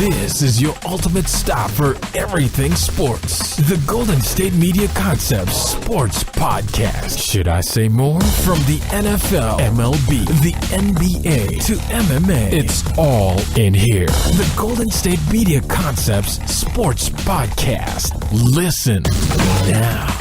This is your ultimate stop for everything sports. The Golden State Media Concepts Sports Podcast. Should I say more? From the NFL, MLB, the NBA to MMA, it's all in here. The Golden State Media Concepts Sports Podcast. Listen now.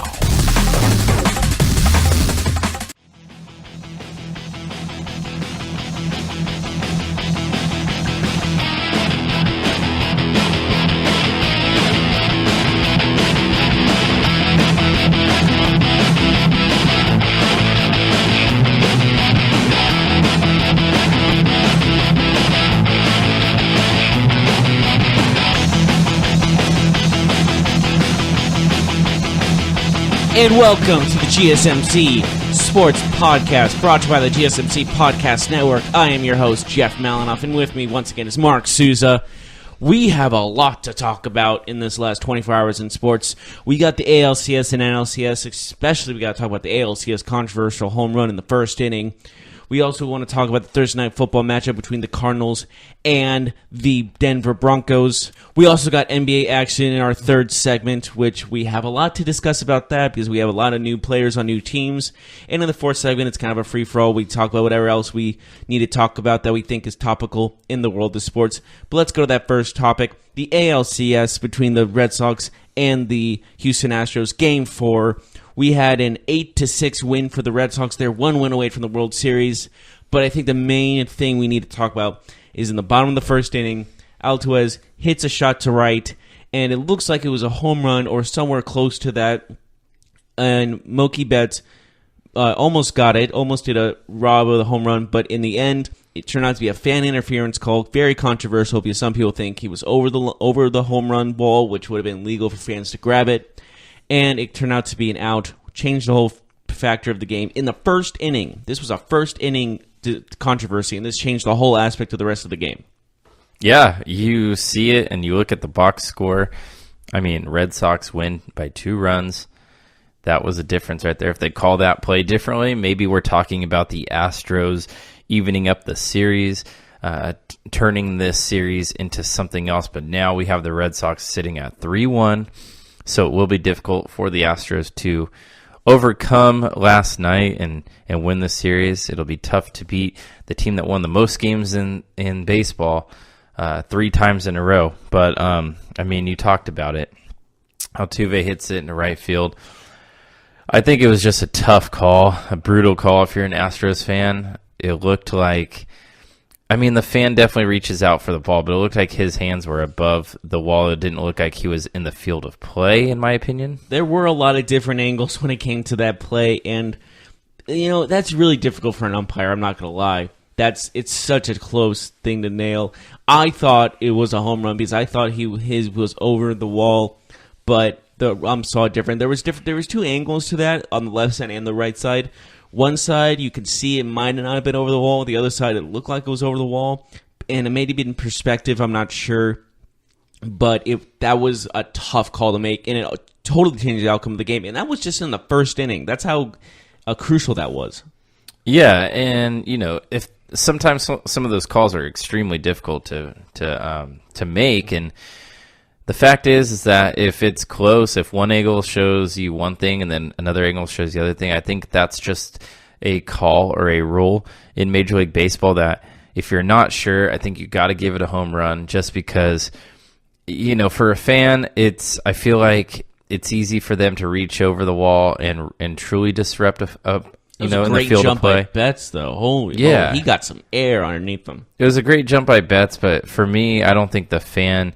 And welcome to the GSMC Sports Podcast, brought to you by the GSMC Podcast Network. I am your host, Jeff Malinoff, and with me once again is Marc Souza. We have a lot to talk about in this last 24 hours in sports. We got the ALCS and NLCS, especially we got to talk about the ALCS controversial home run in the first inning. We also want to talk about the Thursday night football matchup between the Cardinals and the Denver Broncos. We also got NBA action in our third segment, which we have a lot to discuss about that because we have a lot of new players on new teams. And in the fourth segment, it's kind of a free-for-all. We talk about whatever else we need to talk about that we think is topical in the world of sports. But let's go to that first topic, the ALCS between the Red Sox and the Houston Astros, Game 4. We had an 8-6 win for the Red Sox. They're one win away from the World Series. But I think the main thing we need to talk about is in the bottom of the first inning, Altuve hits a shot to right, and it looks like it was a home run or somewhere close to that. And Mookie Betts almost got it, almost did a rob of the home run. But in the end, it turned out to be a fan interference call. Very controversial because some people think he was over the home run ball, which would have been legal for fans to grab it. And it turned out to be an out, changed the whole factor of the game. In the first inning, this was a first inning controversy, and this changed the whole aspect of the rest of the game. Yeah, you see it, and you look at the box score. I mean, Red Sox win by 2 runs. That was a difference right there. If they call that play differently, maybe we're talking about the Astros evening up the series, turning this series into something else. But now we have the Red Sox sitting at 3-1. So it will be difficult for the Astros to overcome last night and win the series. It'll be tough to beat the team that won the most games in baseball 3 times in a row. But, I mean, you talked about it. Altuve hits it in the right field. I think it was just a tough call, a brutal call if you're an Astros fan. It looked like... I mean, the fan definitely reaches out for the ball, but it looked like his hands were above the wall. It didn't look like he was in the field of play, in my opinion. There were a lot of different angles when it came to that play, and, you know, that's really difficult for an umpire, I'm not going to lie. It's such a close thing to nail. I thought it was a home run because I thought his was over the wall, but the ump saw it different. There was 2 angles to that on the left side and the right side. One side, you could see it might not have been over the wall. The other side, it looked like it was over the wall. And it may have been in perspective, I'm not sure. But that was a tough call to make, and it totally changed the outcome of the game. And that was just in the first inning. That's how crucial that was. Yeah, and, you know, if sometimes some of those calls are extremely difficult to make, and the fact is that if it's close, if one angle shows you one thing and then another angle shows the other thing, I think that's just a call or a rule in Major League Baseball that if you're not sure, I think you got to give it a home run just because, you know, for a fan, I feel like it's easy for them to reach over the wall and truly disrupt in the field of play. It was a great jump by Betts, though. Holy, he got some air underneath him. It was a great jump by Betts, but for me, I don't think the fan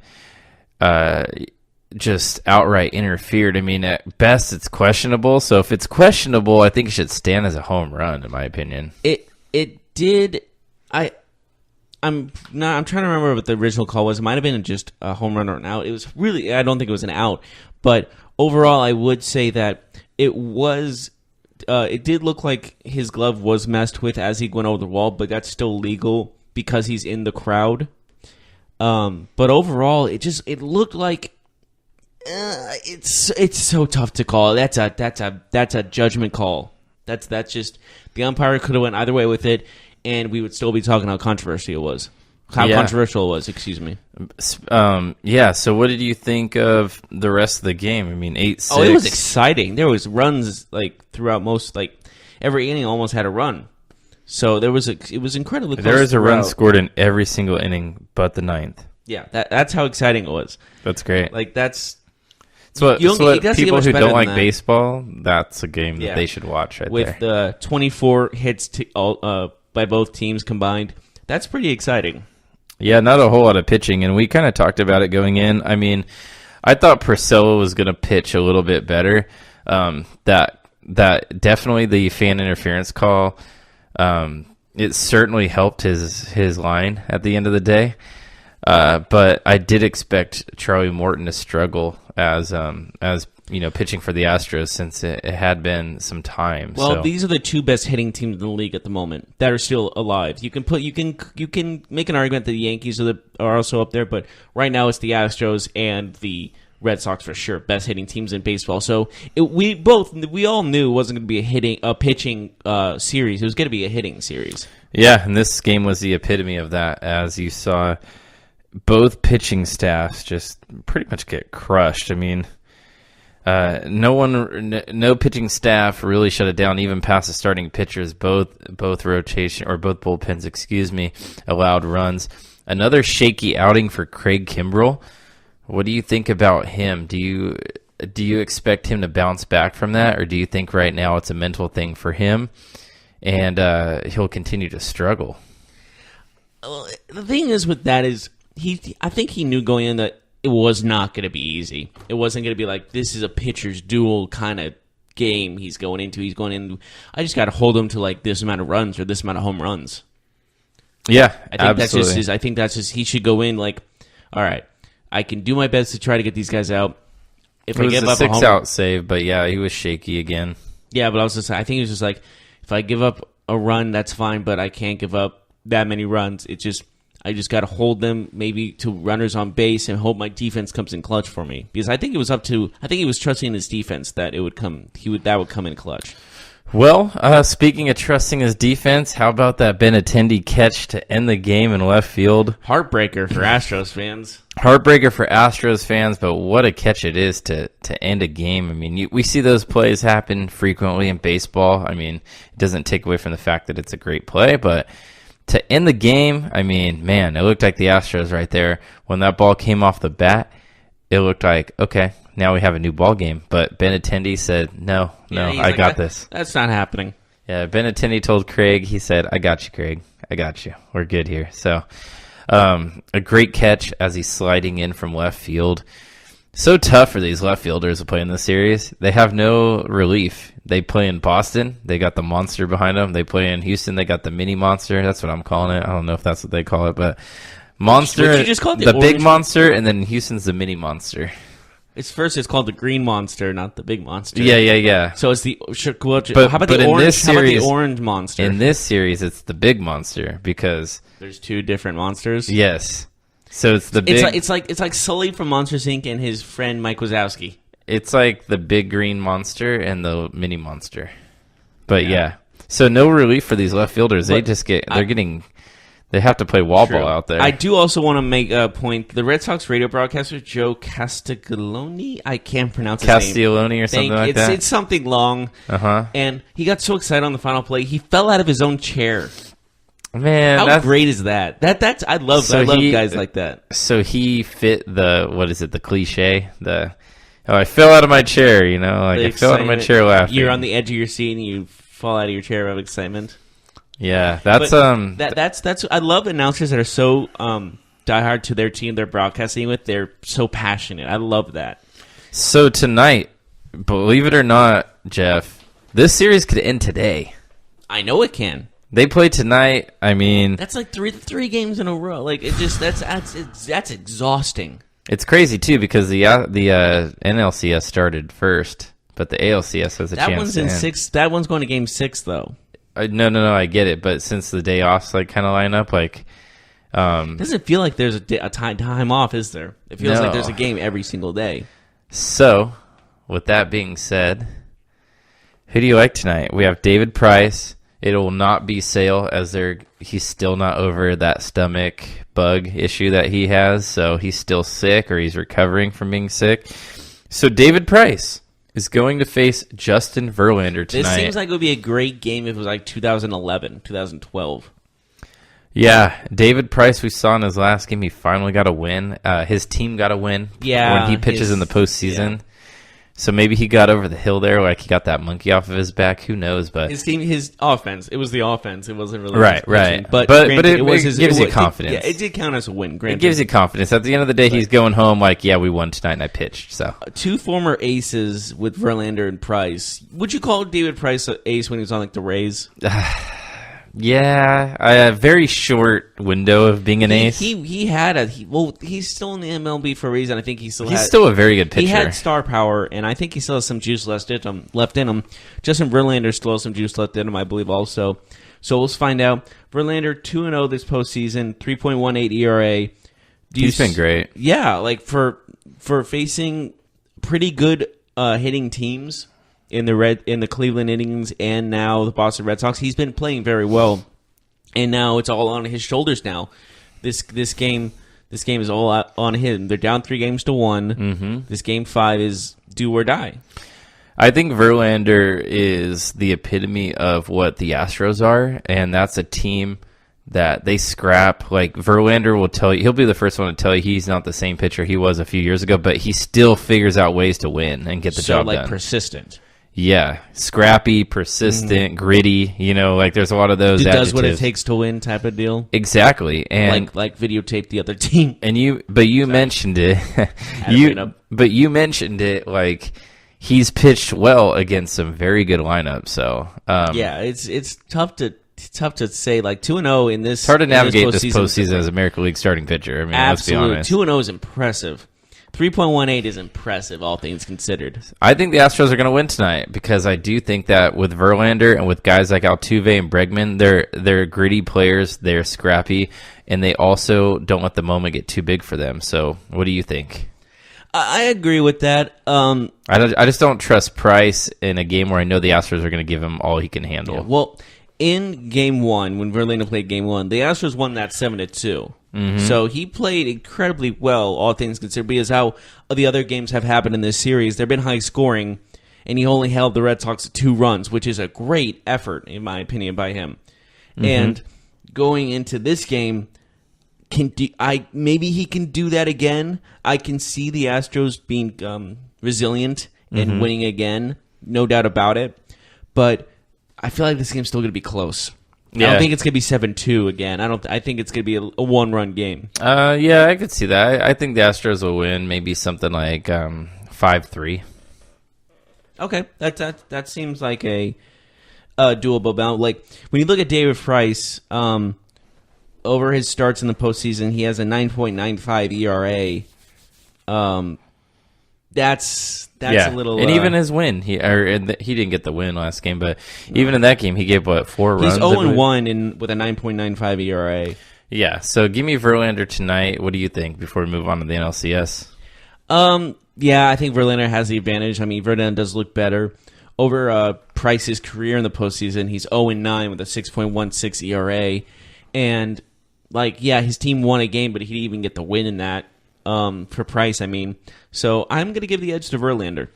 just outright interfered. I mean, at best, it's questionable. So if it's questionable, I think it should stand as a home run, in my opinion. It did. I'm trying to remember what the original call was. It might have been just a home run or an out. It was really, I don't think it was an out. But overall, I would say that it was. It did look like his glove was messed with as he went over the wall, but that's still legal because he's in the crowd. But overall, it looked like it's so tough to call. That's a judgment call. That's just the umpire could have went either way with it, and we would still be talking how controversial it was. How controversial it was, excuse me. So what did you think of the rest of the game? I mean, 8-6. Oh, it was exciting. There was runs throughout most, every inning almost had a run. So it was incredibly close. There was a run scored in every single inning but the ninth. Yeah, that's how exciting it was. That's great. That's so people who don't like baseball, that's a game that they should watch right with there. With 24 hits by both teams combined, that's pretty exciting. Yeah, not a whole lot of pitching, and we kind of talked about it going in. I mean, I thought Priscilla was going to pitch a little bit better. That definitely the fan interference call. It certainly helped his line at the end of the day. But I did expect Charlie Morton to struggle as pitching for the Astros since it had been some time. Well, these are the two best hitting teams in the league at the moment that are still alive. You can make an argument that the Yankees are also up there, but right now it's the Astros and the Red Sox for sure, best hitting teams in baseball. So we all knew it wasn't going to be a pitching series. It was going to be a hitting series. Yeah, and this game was the epitome of that, as you saw both pitching staffs just pretty much get crushed. I mean, no pitching staff really shut it down, even past the starting pitchers. Both bullpens, allowed runs. Another shaky outing for Craig Kimbrell. What do you think about him? Do you expect him to bounce back from that, or do you think right now it's a mental thing for him and he'll continue to struggle? The thing is with that is I think he knew going in that it was not going to be easy. It wasn't going to be like, this is a pitcher's duel kind of game he's going into. I just got to hold him to this amount of runs or this amount of home runs. Yeah, absolutely. I think that's just he should go in all right, I can do my best to try to get these guys out. If it was a 6-out save, but yeah, he was shaky again. Yeah, but I think he was just if I give up a run, that's fine, but I can't give up that many runs. I just got to hold them maybe to runners on base and hope my defense comes in clutch for me. Because I think he was trusting his defense that would come in clutch. Well, speaking of trusting his defense, how about that Benintendi catch to end the game in left field? Heartbreaker for Astros fans. But what a catch it is to end a game. I mean, we see those plays happen frequently in baseball. I mean, it doesn't take away from the fact that it's a great play, but to end the game, I mean, man, it looked like the Astros right there. When that ball came off the bat, it looked like, okay, now we have a new ball game. But Benintendi said, no, I got this. That's not happening. Yeah, Benintendi told Craig, he said, I got you, Craig. I got you. We're good here. So a great catch as he's sliding in from left field. So tough for these left fielders to play in this series. They have no relief. They play in Boston. They got the monster behind them. They play in Houston. They got the mini monster. That's what I'm calling it. I don't know if that's what they call it, but monster. What you just called the big monster, and then Houston's the mini monster. It's called the green monster, not the big monster. Yeah. So it's the how about the orange? How about the orange monster? In this series, it's the big monster because there's two different monsters. Yes. So it's the big. It's like Sully from Monsters Inc. and his friend Mike Wazowski. It's like the big green monster and the mini monster. But yeah. So no relief for these left fielders. They they have to play wall ball out there. I do also want to make a point. The Red Sox radio broadcaster, Joe Castiglione, I can't pronounce his name. Castiglione or something like that? It's something long. Uh-huh. And he got so excited on the final play, he fell out of his own chair. Man, how great is that? I love guys like that. So he fit the cliche, I fell out of my chair, I fell out of my chair laughing. You're on the edge of your seat and you fall out of your chair out of excitement. Yeah, that's I love announcers that are so diehard to their team they're broadcasting with. They're so passionate. I love that. So tonight, believe it or not, Jeff, this series could end today. I know it can. They play tonight. I mean, that's like three games in a row. That's exhausting. It's crazy too because the NLCS started first, but the ALCS has a chance. That one's in 6. That one's going to game 6 though. No, I get it, but since the day offs kind of line up, doesn't feel like there's a time off, is there? It feels like there's a game every single day. So, with that being said, who do you like tonight? We have David Price. It will not be Sale as he's still not over that stomach bug issue that he has. So he's still sick or he's recovering from being sick. So David Price is going to face Justin Verlander tonight. This seems like it would be a great game if it was like 2011, 2012. Yeah, David Price, we saw in his last game, he finally got a win. His team got a win when he pitches in the postseason. Yeah. So maybe he got over the hill there, like he got that monkey off of his back. Who knows? But his offense, it was the offense. It wasn't really right. But it gives you confidence. It did count as a win. Granted. It gives you confidence. At the end of the day, he's going home like, yeah, we won tonight and I pitched. So two former aces with Verlander and Price. Would you call David Price an ace when he was on like the Rays? Yeah, a very short window of being an ace. He's still in the MLB for a reason. I think he's still a very good pitcher. He had star power, and I think he still has some juice left in him. Justin Verlander still has some juice left in him, I believe, also. So let's find out. Verlander 2-0 this postseason, 3.18 ERA. He's been great. Yeah, like for facing pretty good hitting teams. In the Cleveland Indians and now the Boston Red Sox, he's been playing very well, and now it's all on his shoulders. Now, this game is all on him. They're down 3-1. Mm-hmm. This game 5 is do or die. I think Verlander is the epitome of what the Astros are, and that's a team that they scrap. Like Verlander will tell you, he'll be the first one to tell you he's not the same pitcher he was a few years ago, but he still figures out ways to win and get the job done. Persistent. Yeah, scrappy, persistent, gritty. Like there's a lot of those. Does adjectives. what it takes to win type of deal. Exactly, and like videotape the other team. And you mentioned it. you mentioned it like he's pitched well against some very good lineups. So yeah, it's tough to say like 2-0 in this. It's hard to navigate this postseason as American League starting pitcher. I mean, absolutely, let's be honest. 2-0 is impressive. 3.18 is impressive, all things considered. I think the Astros are going to win tonight because I do think that with Verlander and with guys like Altuve and Bregman, they're gritty players, they're scrappy, and they also don't let the moment get too big for them. So what do you think? I agree with that. I just don't trust Price in a game where I know the Astros are going to give him all he can handle. Yeah, well, in Game 1, when Verlander played Game 1, the Astros won that 7-2. Mm-hmm. So he played incredibly well, all things considered, because how the other games have happened in this series. They've been high scoring, and he only held the Red Sox to 2 runs, which is a great effort, in my opinion, by him. Mm-hmm. And going into this game, maybe he can do that again. I can see the Astros being resilient and winning again, no doubt about it. But I feel like this game's still going to be close. Yeah. I don't think it's going to be 7-2 again. I think it's going to be a one-run game. Yeah, I could see that. I think the Astros will win, maybe something like 5-3. Okay, that seems like a doable bout. Like when you look at David Price, over his starts in the postseason, he has a 9.95 ERA. That's a little. And even his win, he didn't get the win last game, but even in that game, he gave 4 runs. He's 0-1 with a 9.95 ERA. Yeah, so give me Verlander tonight. What do you think before we move on to the NLCS? Yeah, I think Verlander has the advantage. I mean, Verlander does look better. Over Price's career in the postseason, he's 0-9 with a 6.16 ERA. And, his team won a game, but he didn't even get the win in that. For Price, I mean. So I'm going to give the edge to Verlander.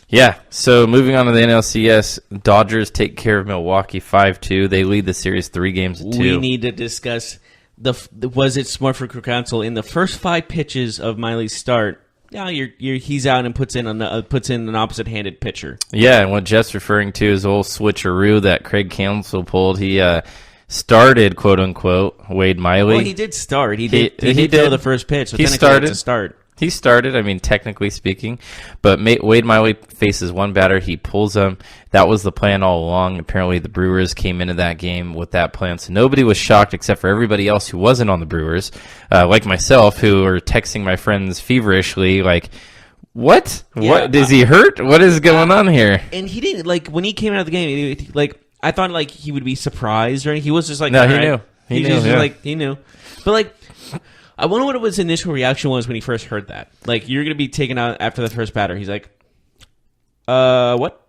Yeah, so moving on to the NLCS, Dodgers take care of Milwaukee 5-2. They lead the series 3-2. We need to discuss, was it smart for Crew Council in the first 5 pitches of Miley's start? Yeah, he's out and puts in an opposite-handed pitcher. Yeah, and what Jeff's referring to is old switcheroo that Craig Counsell pulled. He started, quote unquote, Wade Miley. Well, he did start. He did throw the first pitch. So he started to start. He started. I mean, technically speaking, but Wade Miley faces one batter. He pulls him. That was the plan all along. Apparently, the Brewers came into that game with that plan, so nobody was shocked except for everybody else who wasn't on the Brewers, like myself, who were texting my friends feverishly, like, "What? Yeah, what? Is he hurt? What is going on here?" And he didn't when he came out of the game. I thought he would be surprised, or he was just like, no, he knew. He knew. But I wonder what his initial reaction was when he first heard that. You're going to be taken out after the first batter. He's like, what?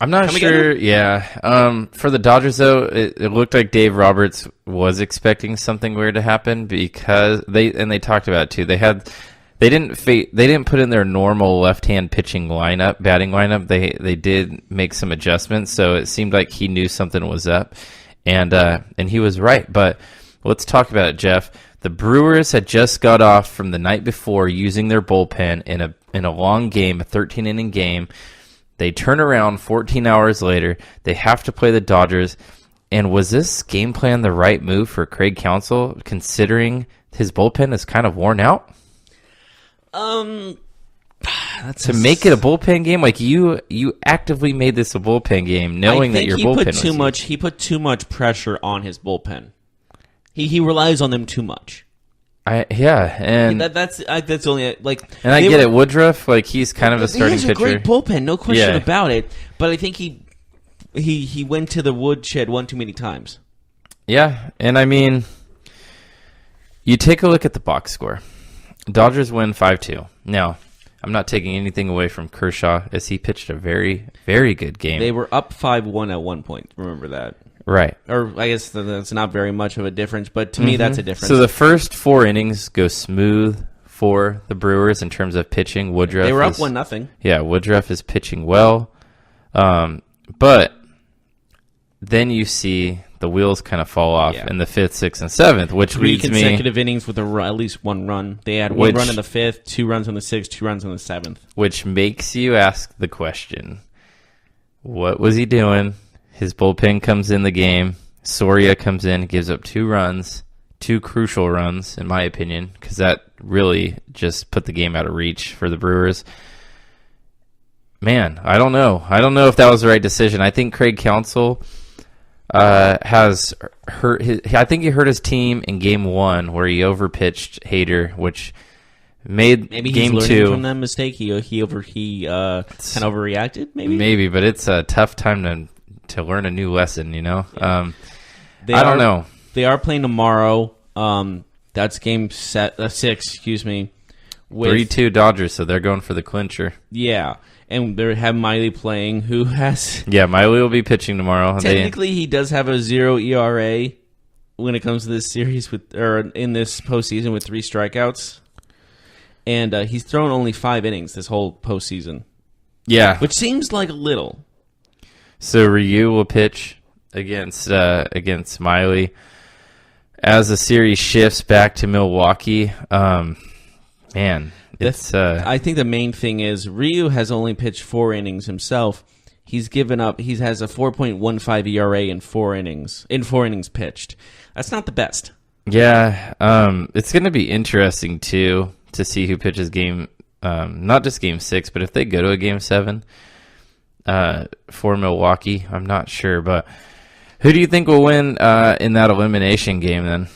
I'm not sure. Yeah. For the Dodgers, though, it looked like Dave Roberts was expecting something weird to happen because they talked about it too. They didn't put in their normal left-hand batting lineup. They did make some adjustments, so it seemed like he knew something was up, and he was right. But let's talk about it, Jeff. The Brewers had just got off from the night before using their bullpen in a long game, a 13-inning game. They turn around 14 hours later. They have to play the Dodgers. And was this game plan the right move for Craig Counsell, considering his bullpen is kind of worn out? To make it a bullpen game, like you actively made this a bullpen game, knowing that your bullpen was huge. He put too much pressure on his bullpen. He relies on them too much. And that's only like. And I get it, Woodruff, like he's kind of a starting pitcher. He has a great bullpen, no question about it. But I think he went to the woodshed one too many times. Yeah, and I mean, you take a look at the box score. Dodgers win 5-2. Now, I'm not taking anything away from Kershaw as he pitched a very, very good game. They were up 5-1 at one point. Remember that. Right. Or I guess that's not very much of a difference, but to me that's a difference. So the first 4 innings go smooth for the Brewers in terms of pitching. Woodruff. They were up 1-0. Yeah, Woodruff is pitching well. But then you see the wheels kind of fall off in the 5th, 6th, and 7th, which 3 leads consecutive innings with at least 1 run. They had 1 run in the 5th, 2 runs in the 6th, 2 runs in the 7th. Which makes you ask the question, what was he doing? His bullpen comes in the game. Soria comes in, gives up 2 runs, 2 crucial runs, in my opinion, because that really just put the game out of reach for the Brewers. Man, I don't know. I don't know if that was the right decision. I think Craig Counsell has hurt I think he hurt his team in game 1 where he overpitched Hader, which made maybe game he's 2 from that mistake. He kind of overreacted. Maybe, but it's a tough time to learn a new lesson. I don't know. They are playing tomorrow. That's game 6. Excuse me. 3-2 Dodgers, so they're going for the clincher. Yeah. And they have Miley playing, who has... Yeah, Miley will be pitching tomorrow. Technically, he does have a 0 ERA when it comes to this series, in this postseason with 3 strikeouts. And he's thrown only 5 innings this whole postseason. Yeah. Which seems like a little. So Ryu will pitch against Miley. As the series shifts back to Milwaukee, man... I think the main thing is Ryu has only pitched 4 innings himself. He's given up. He has a 4.15 ERA in 4 innings. In 4 innings pitched, that's not the best. Yeah, it's going to be interesting too to see who pitches game. Not just game 6, but if they go to a game 7 for Milwaukee, I'm not sure. But who do you think will win in that elimination game then?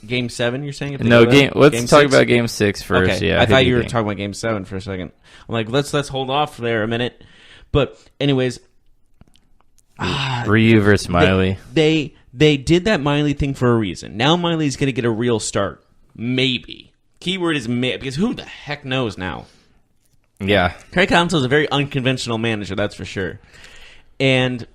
Game 7, you're saying? No, let's talk about game 6 first. Okay. Yeah, I thought you were talking about game 7 for a second. I'm like, let's hold off there a minute. But anyways, Ryu versus Miley. They did that Miley thing for a reason. Now Miley's going to get a real start. Maybe. Keyword is maybe, because who the heck knows now? Yeah. Craig Counsell is a very unconventional manager, that's for sure. And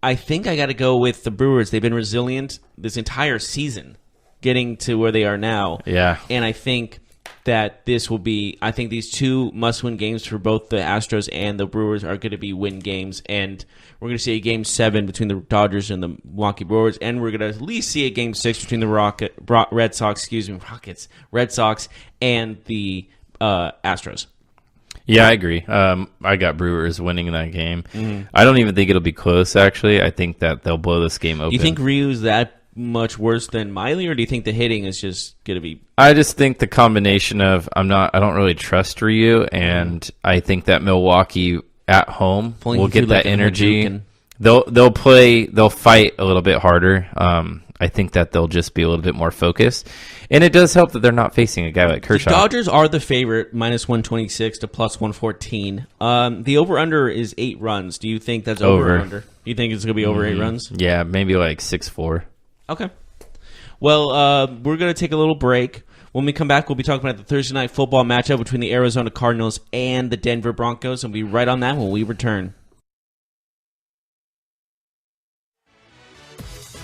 I think I got to go with the Brewers. They've been resilient this entire season, getting to where they are now. Yeah. And I think that this will be, I think these 2 must-win games for both the Astros and the Brewers are going to be win games. And we're going to see a game 7 between the Dodgers and the Milwaukee Brewers. And we're going to at least see a game 6 between the Red Sox and the Astros. Yeah, I agree. I got Brewers winning that game. Mm-hmm. I don't even think it'll be close, actually. I think that they'll blow this game open. Do you think Ryu's that much worse than Miley, or do you think the hitting is just going to be... I just think the combination of I don't really trust Ryu, and I think that Milwaukee at home will get that energy. They'll fight a little bit harder. I think that they'll just be a little bit more focused. And it does help that they're not facing a guy like Kershaw. The Dodgers are the favorite, -126 to +114. The over-under is 8 runs. Do you think that's over or under? Do you think it's going to be over 8 runs? Yeah, maybe like 6-4. Okay. Well, we're going to take a little break. When we come back, we'll be talking about the Thursday night football matchup between the Arizona Cardinals and the Denver Broncos, and we'll be right on that when we return.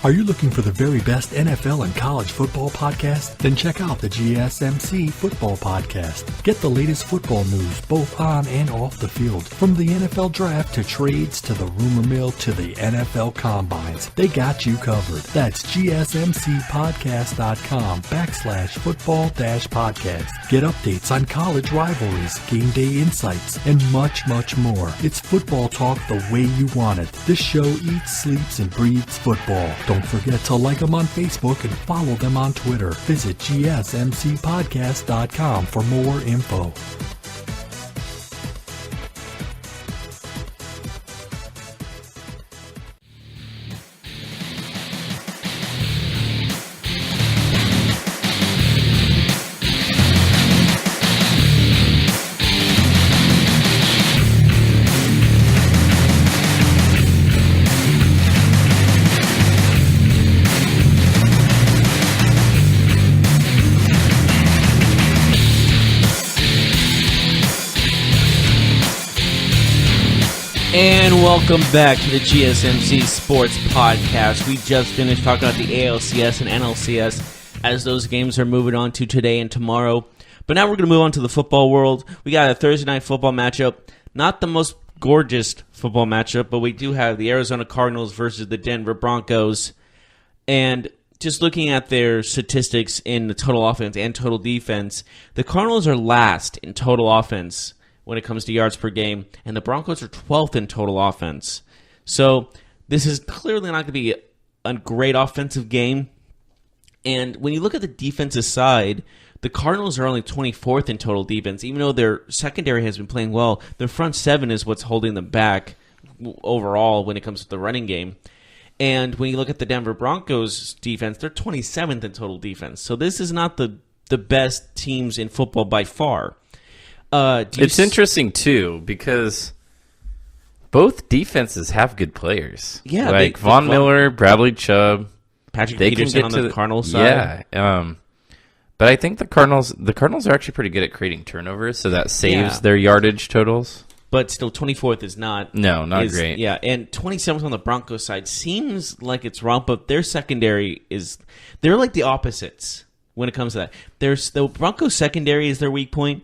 Are you looking for the very best NFL and college football podcast? Then check out the GSMC Football Podcast. Get the latest football news both on and off the field. From the NFL Draft to trades to the rumor mill to the NFL Combines. They got you covered. That's GSMCpodcast.com/football-podcast. Get updates on college rivalries, game day insights, and much, much more. It's football talk the way you want it. This show eats, sleeps, and breathes football. Don't forget to like them on Facebook and follow them on Twitter. Visit GSMCpodcast.com for more info. And welcome back to the GSMC Sports Podcast. We just finished talking about the ALCS and NLCS as those games are moving on to today and tomorrow. But now we're going to move on to the football world. We got a Thursday night football matchup. Not the most gorgeous football matchup, but we do have the Arizona Cardinals versus the Denver Broncos. And just looking at their statistics in the total offense and total defense, the Cardinals are last in total offense when it comes to yards per game, and the Broncos are 12th in total offense. So this is clearly not going to be a great offensive game. And when you look at the defensive side, the Cardinals are only 24th in total defense. Even though their secondary has been playing well, their front seven is what's holding them back overall when it comes to the running game. And when you look at the Denver Broncos defense, they're 27th in total defense. So this is not the best teams in football by far. It's interesting, too, because both defenses have good players. Yeah. Like Von Miller, Bradley Chubb. Patrick Peterson on the Cardinals side. Yeah. But I think the Cardinals are actually pretty good at creating turnovers, so that saves their yardage totals. But still, 24th is not... No, not great. Yeah, and 27th on the Broncos side seems like it's wrong, but their secondary is... They're like the opposites when it comes to that. The Broncos secondary is their weak point.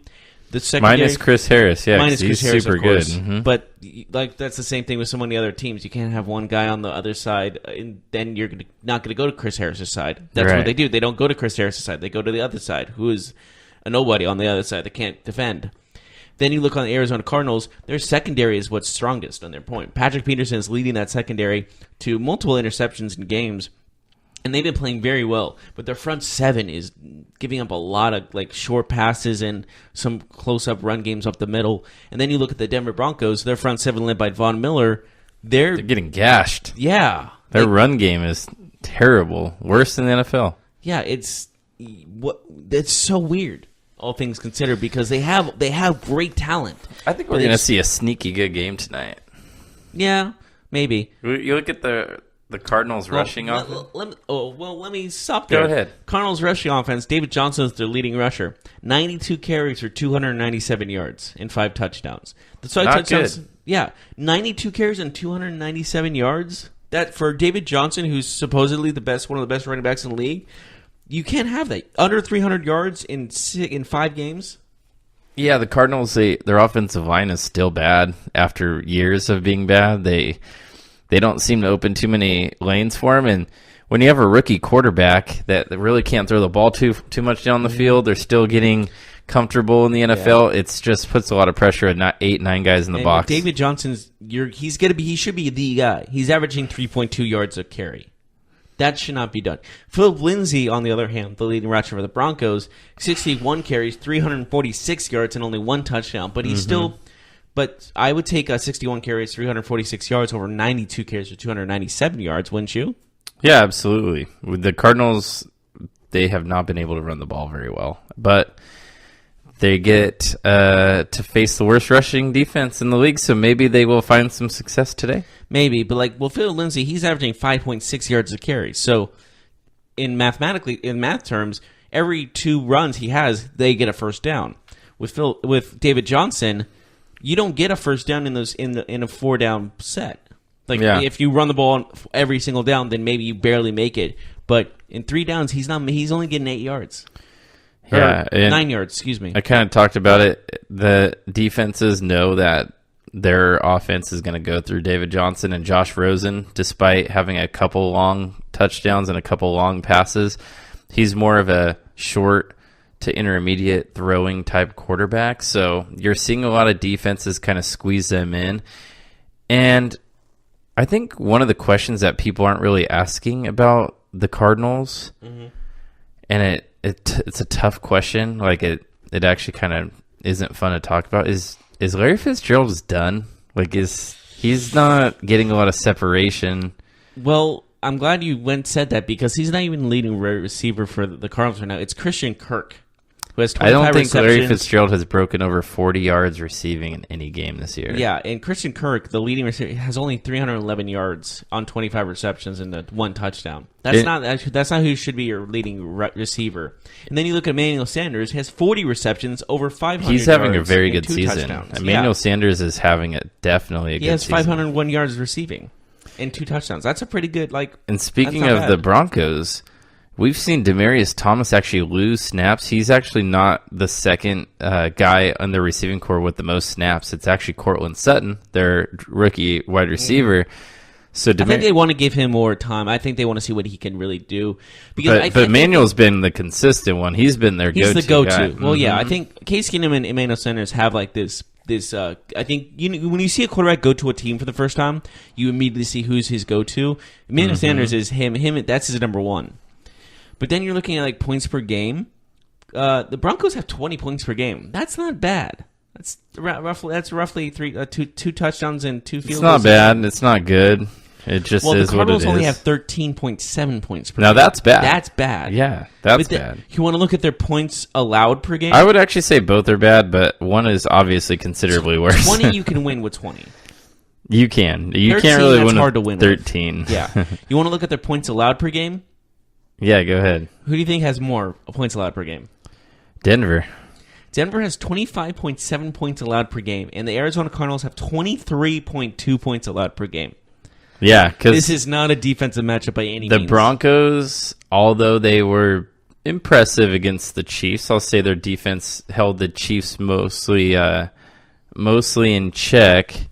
The secondary, minus Chris Harris, yeah. Minus Chris Harris, super of course. Good. Mm-hmm. But like that's the same thing with so many other teams. You can't have one guy on the other side, and then you're not going to go to Chris Harris's side. That's what they do. They don't go to Chris Harris's side. They go to the other side, who is a nobody on the other side that can't defend. Then you look on the Arizona Cardinals, their secondary is what's strongest on their point. Patrick Peterson is leading that secondary to multiple interceptions in games, and they've been playing very well. But their front seven is giving up a lot of short passes and some close-up run games up the middle. And then you look at the Denver Broncos, their front seven led by Von Miller. They're getting gashed. Yeah. Their run game is terrible. Worse than the NFL. Yeah, it's so weird. All things considered, because they have great talent. I think we're going to see a sneaky good game tonight. Yeah, maybe. You look at the Cardinals rushing offense. Let me stop there. Go ahead. Cardinals rushing offense. David Johnson is their leading rusher. 92 carries for 297 yards and 5 touchdowns. That's not good. Yeah, 92 carries and 297 yards. That for David Johnson, who's supposedly one of the best running backs in the league. You can't have that. Under 300 yards in 5 games? Yeah, the Cardinals, their offensive line is still bad after years of being bad. They don't seem to open too many lanes for him. And when you have a rookie quarterback that really can't throw the ball too much down the field, they're still getting comfortable in the NFL. Yeah. It's just puts a lot of pressure at 8-9 guys in the box. David Johnson's he should be the guy. He's averaging 3.2 yards a carry. That should not be done. Philip Lindsay, on the other hand, the leading rusher for the Broncos, 61 carries, 346 yards, and only 1 touchdown. But he's still... But I would take 61 carries, 346 yards over 92 carries for 297 yards, wouldn't you? Yeah, absolutely. With the Cardinals, they have not been able to run the ball very well. But they get to face the worst rushing defense in the league, so maybe they will find some success today. Maybe, but Phil Lindsay, he's averaging 5.6 yards a carry. So in math terms, every 2 runs he has, they get a first down. With David Johnson, you don't get a first down in a 4-down set. Like, if you run the ball every single down, then maybe you barely make it. But in 3 downs, he's only getting 8 yards. Yeah, 9 yards, excuse me. I kind of talked about it. The defenses know that their offense is going to go through David Johnson and Josh Rosen, despite having a couple long touchdowns and a couple long passes. He's more of a short to intermediate throwing type quarterback. So you're seeing a lot of defenses kind of squeeze them in. And I think one of the questions that people aren't really asking about the Cardinals, and it's a tough question. Like it actually kind of isn't fun to talk about. Is Larry Fitzgerald just done? Like he's not getting a lot of separation? Well, I'm glad you said that because he's not even leading receiver for the Cardinals right now. It's Christian Kirk, who has 25 I don't think receptions. Larry Fitzgerald has broken over 40 yards receiving in any game this year. Yeah, and Christian Kirk, the leading receiver, has only 311 yards on 25 receptions and 1 touchdown. That's not who should be your leading receiver. And then you look at Emmanuel Sanders, he has 40 receptions, over 500 yards. He's having a very good 2 season. touchdowns. Emmanuel Sanders is having definitely a good season. He has 501 yards receiving and 2 touchdowns. That's a pretty good, And speaking of the Broncos, we've seen Demaryius Thomas actually lose snaps. He's actually not the second guy on the receiving core with the most snaps. It's actually Cortland Sutton, their rookie wide receiver. So I think they want to give him more time. I think they want to see what he can really do. But Emmanuel's been the consistent one. He's been their go-to. He's the go-to. Guy. Well, yeah, I think Case Keenum and Emmanuel Sanders have like this. I think when you see a quarterback go to a team for the first time, you immediately see who's his go-to. Emmanuel Sanders is him. That's his number one. But then you're looking at like points per game. The Broncos have 20 points per game. That's not bad. That's roughly 2 touchdowns and 2 field goals. It's not bad. It's not good. It just is what it is. The Cardinals only have 13.7 points per game. Now that's bad. That's bad. Yeah, that's bad. You want to look at their points allowed per game? I would actually say both are bad, but one is obviously considerably worse. 20 you can win with 20. You can. You 13, can't really that's win hard to with win 13. With. Yeah. You want to look at their points allowed per game? Yeah, go ahead. Who do you think has more points allowed per game? Denver. Denver has 25.7 points allowed per game, and the Arizona Cardinals have 23.2 points allowed per game. Yeah, because this is not a defensive matchup by any means. The Broncos, although they were impressive against the Chiefs, I'll say their defense held the Chiefs mostly in check,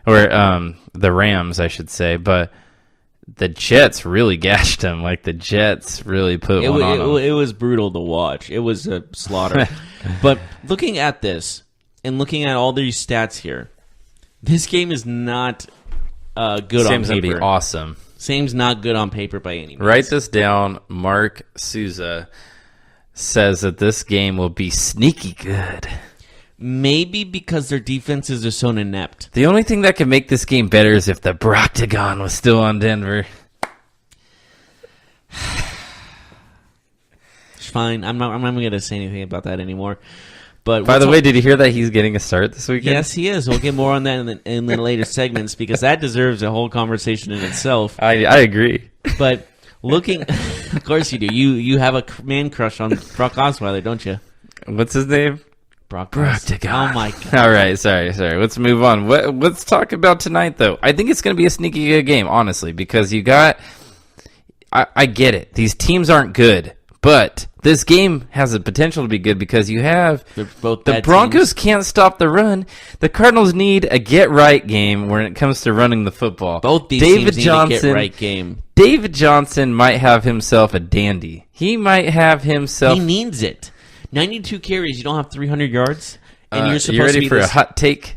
or the Rams, I should say, but the Jets really gashed them. Like, the Jets really put one on them. It was brutal to watch. It was a slaughter. But looking at this and looking at all these stats here, this game is not good on paper. Sam's going to be awesome. Sam's not good on paper by any means. Write this down. Marc Souza says that this game will be sneaky good. Maybe because their defenses are so inept. The only thing that could make this game better is if the Broctagon was still on Denver. It's fine. I'm not going to say anything about that anymore. But by the way, did you hear that he's getting a start this weekend? Yes, he is. We'll get more on that in the later segments because that deserves a whole conversation in itself. I agree. But looking, of course you do. You have a man crush on Brock Osweiler, don't you? What's his name? Broctagon. Oh my god! All right, sorry. Let's move on. Let's talk about tonight, though. I think it's going to be a sneaky good game, honestly, because you got. I get it. These teams aren't good, but this game has the potential to be good because you have the Broncos can't stop the run. The Cardinals need a get-right game when it comes to running the football. Both these teams need a get-right game. David Johnson might have himself a dandy. He might have himself. He needs it. 92 carries. You don't have 300 yards, and you're supposed you ready to be for a hot take?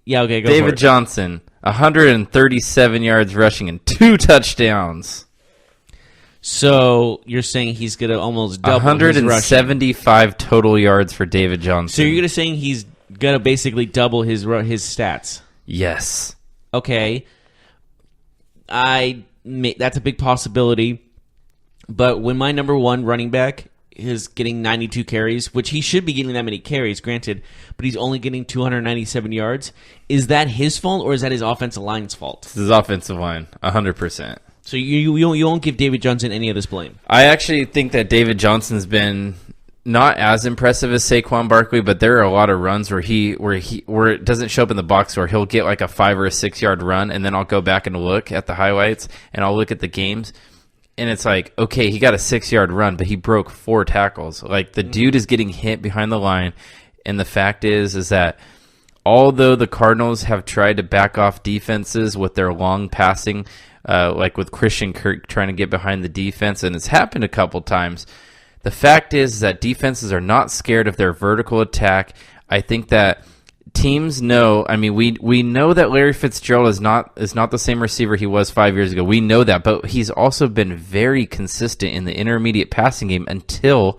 Yeah, okay, go David for it. Johnson, 137 yards rushing and 2 touchdowns. So you're saying he's going to almost double 175 total yards for David Johnson. So you're going to saying he's going to basically double his stats? Yes. Okay. That's a big possibility. But when my number one running back is getting 92 carries, which he should be getting that many carries, granted, but he's only getting 297 yards, is that his fault or is that his offensive line's fault? It's his offensive line, 100%. So you won't give David Johnson any of this blame? I actually think that David Johnson's been not as impressive as Saquon Barkley, but there are a lot of runs where it doesn't show up in the box score. He'll get like a 5 or a 6 yard run, and then I'll go back and look at the highlights and I'll look at the games, and it's like, okay, he got a 6 yard run, but he broke 4 tackles. Like the dude is getting hit behind the line, and the fact is that although the Cardinals have tried to back off defenses with their long passing, like with Christian Kirk trying to get behind the defense, and it's happened a couple times. The fact is that defenses are not scared of their vertical attack. I think that teams know. I mean, we know that Larry Fitzgerald is not the same receiver he was 5 years ago. We know that, but he's also been very consistent in the intermediate passing game until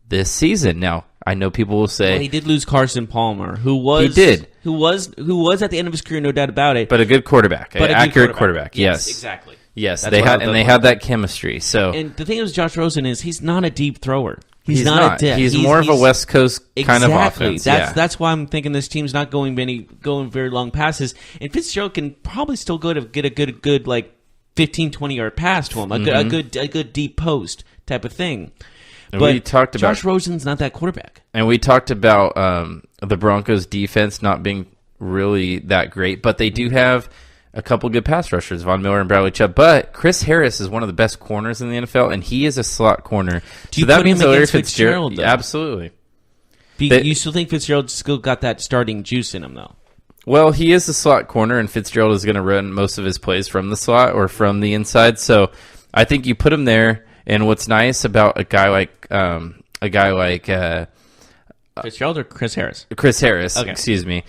this season. Now, I know people will say he did lose Carson Palmer, who was at the end of his career, no doubt about it, but a good quarterback, an accurate quarterback. Yes, exactly. Yes, they had that chemistry. So, and the thing with Josh Rosen is he's not a deep thrower. He's not. He's more of a West Coast kind of offense. That's why I'm thinking this team's not going very long passes. And Fitzgerald can probably still get a good like 15, 20-yard pass to him, a good deep post type of thing. And but we talked about Josh Rosen's not that quarterback. And we talked about the Broncos' defense not being really that great, but they do have a couple good pass rushers, Von Miller and Bradley Chubb. But Chris Harris is one of the best corners in the NFL, and he is a slot corner. So that means Larry Fitzgerald, absolutely. You still think Fitzgerald still got that starting juice in him, though? Well, he is a slot corner, and Fitzgerald is going to run most of his plays from the slot or from the inside. So I think you put him there. And what's nice about a guy like Fitzgerald or Chris Harris? Chris Harris, okay. Excuse me.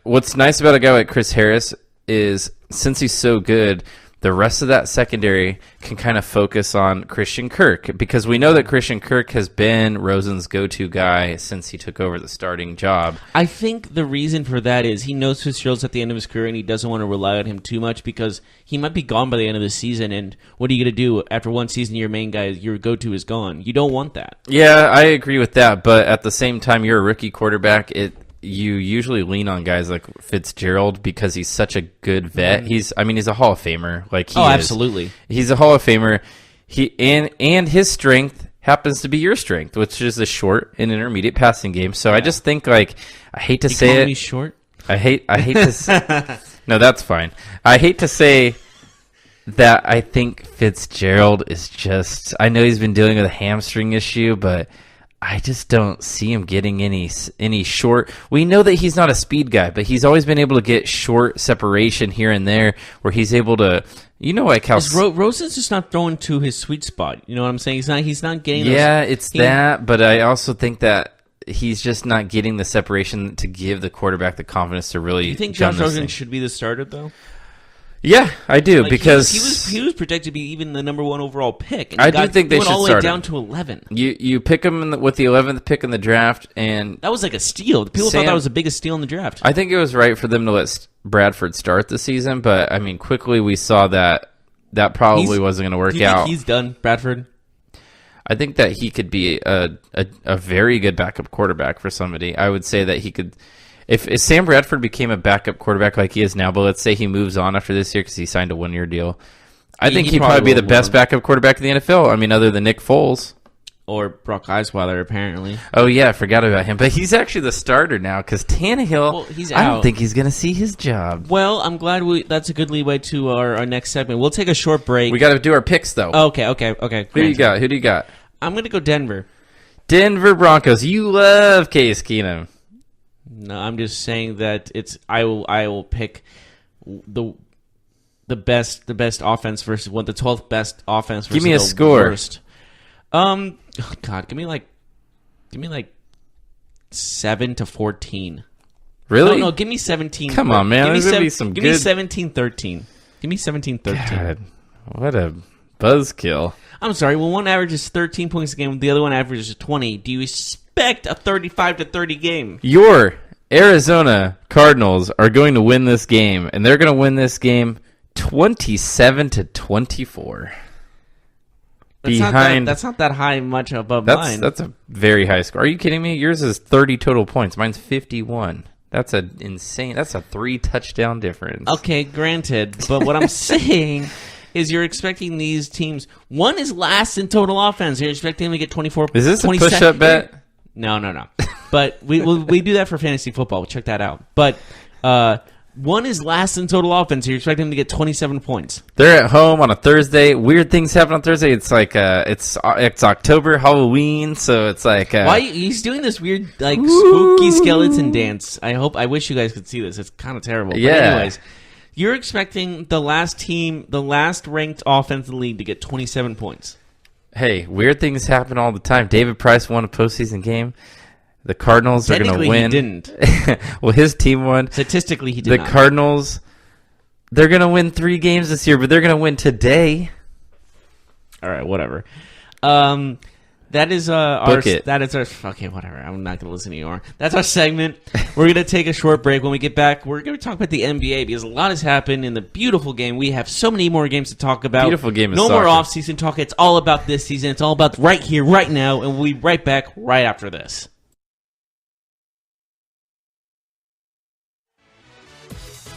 What's nice about a guy like Chris Harris is since he's so good, the rest of that secondary can kind of focus on Christian Kirk, because we know that Christian Kirk has been Rosen's go-to guy since he took over the starting job. I think the reason for that is he knows Fitzgerald's at the end of his career and he doesn't want to rely on him too much because he might be gone by the end of the season, and what are you going to do after one season your main guy, your go-to is gone? You don't want that. Yeah, I agree with that, but at the same time, you're a rookie quarterback. You usually lean on guys like Fitzgerald because he's such a good vet. He's a Hall of Famer. Like he is. Absolutely. He's a Hall of Famer. And his strength happens to be your strength, which is a short and intermediate passing game. So I just think, like, I hate to say it. Me short? I hate to say No, that's fine. I hate to say that I think Fitzgerald is just, I know he's been dealing with a hamstring issue, but I just don't see him getting any short. We know that he's not a speed guy, but he's always been able to get short separation here and there where he's able to, like how Rosen's just not throwing to his sweet spot. You know what I'm saying? He's not getting those. Yeah, it's that, but I also think that he's just not getting the separation to give the quarterback the confidence to really. You think Josh Rosen should be the starter though? Yeah, I do, because he was projected to be even the number 1 overall pick. And I do think they should all the way start down to 11. You pick him with the 11th pick in the draft, and that was like a steal. People thought that was the biggest steal in the draft. I think it was right for them to let Bradford start the season, but I mean, quickly we saw that probably wasn't going to work out. He's done, Bradford. I think that he could be a very good backup quarterback for somebody. I would say that he could. If Sam Bradford became a backup quarterback like he is now, but let's say he moves on after this year because he signed a 1-year deal, I think he'd probably be the best backup quarterback in the NFL. I mean, other than Nick Foles. Or Brock Osweiler, apparently. Oh, yeah, I forgot about him. But he's actually the starter now because Tannehill, he's out. I don't think he's going to see his job. Well, I'm glad that's a good leeway to our next segment. We'll take a short break. We got to do our picks, though. Okay. Who do you got? I'm going to go Denver. Denver Broncos. You love Case Keenum. No, I'm just saying that I will pick the best offense versus the 12th best offense versus give me a the score. Worst. God, give me like 7-14. Really? No, give me 17. Come on, man. Give me 17-13. Give me 17-13. God, what a buzzkill. I'm sorry. Well, one averages 13 points a game, the other one averages 20. Do you expect a 35-30 game? Your Arizona Cardinals are going to win this game, and they're going to win this game 27-24. That's not that high much above mine. That's a very high score. Are you kidding me? Yours is 30 total points. Mine's 51. That's insane. That's a 3 touchdown difference. Okay, granted. But what I'm saying is you're expecting these teams. One is last in total offense. You're expecting them to get 24. Is this a push-up bet? No. But we do that for fantasy football. Check that out. But one is last in total offense. You're expecting them to get 27 points. They're at home on a Thursday. Weird things happen on Thursday. It's like it's October, Halloween, so it's like why he's doing this weird like spooky skeleton dance. I wish you guys could see this. It's kind of terrible. Yeah. But anyways, you're expecting the last ranked offense in the league to get 27 points. Hey, weird things happen all the time. David Price won a postseason game. The Cardinals are going to win. He didn't. Well, his team won. Statistically, he did not. The Cardinals, they're going to win 3 games this year, but they're going to win today. All right, whatever. That is Book it. That is our okay, whatever. I'm not going to listen anymore. That's our segment. We're going to take a short break. When we get back, we're going to talk about the NBA because a lot has happened in the beautiful game. We have so many more games to talk about. Beautiful game of No more soccer. off-season talk. It's all about this season. It's all about right here, right now, and we'll be right back right after this.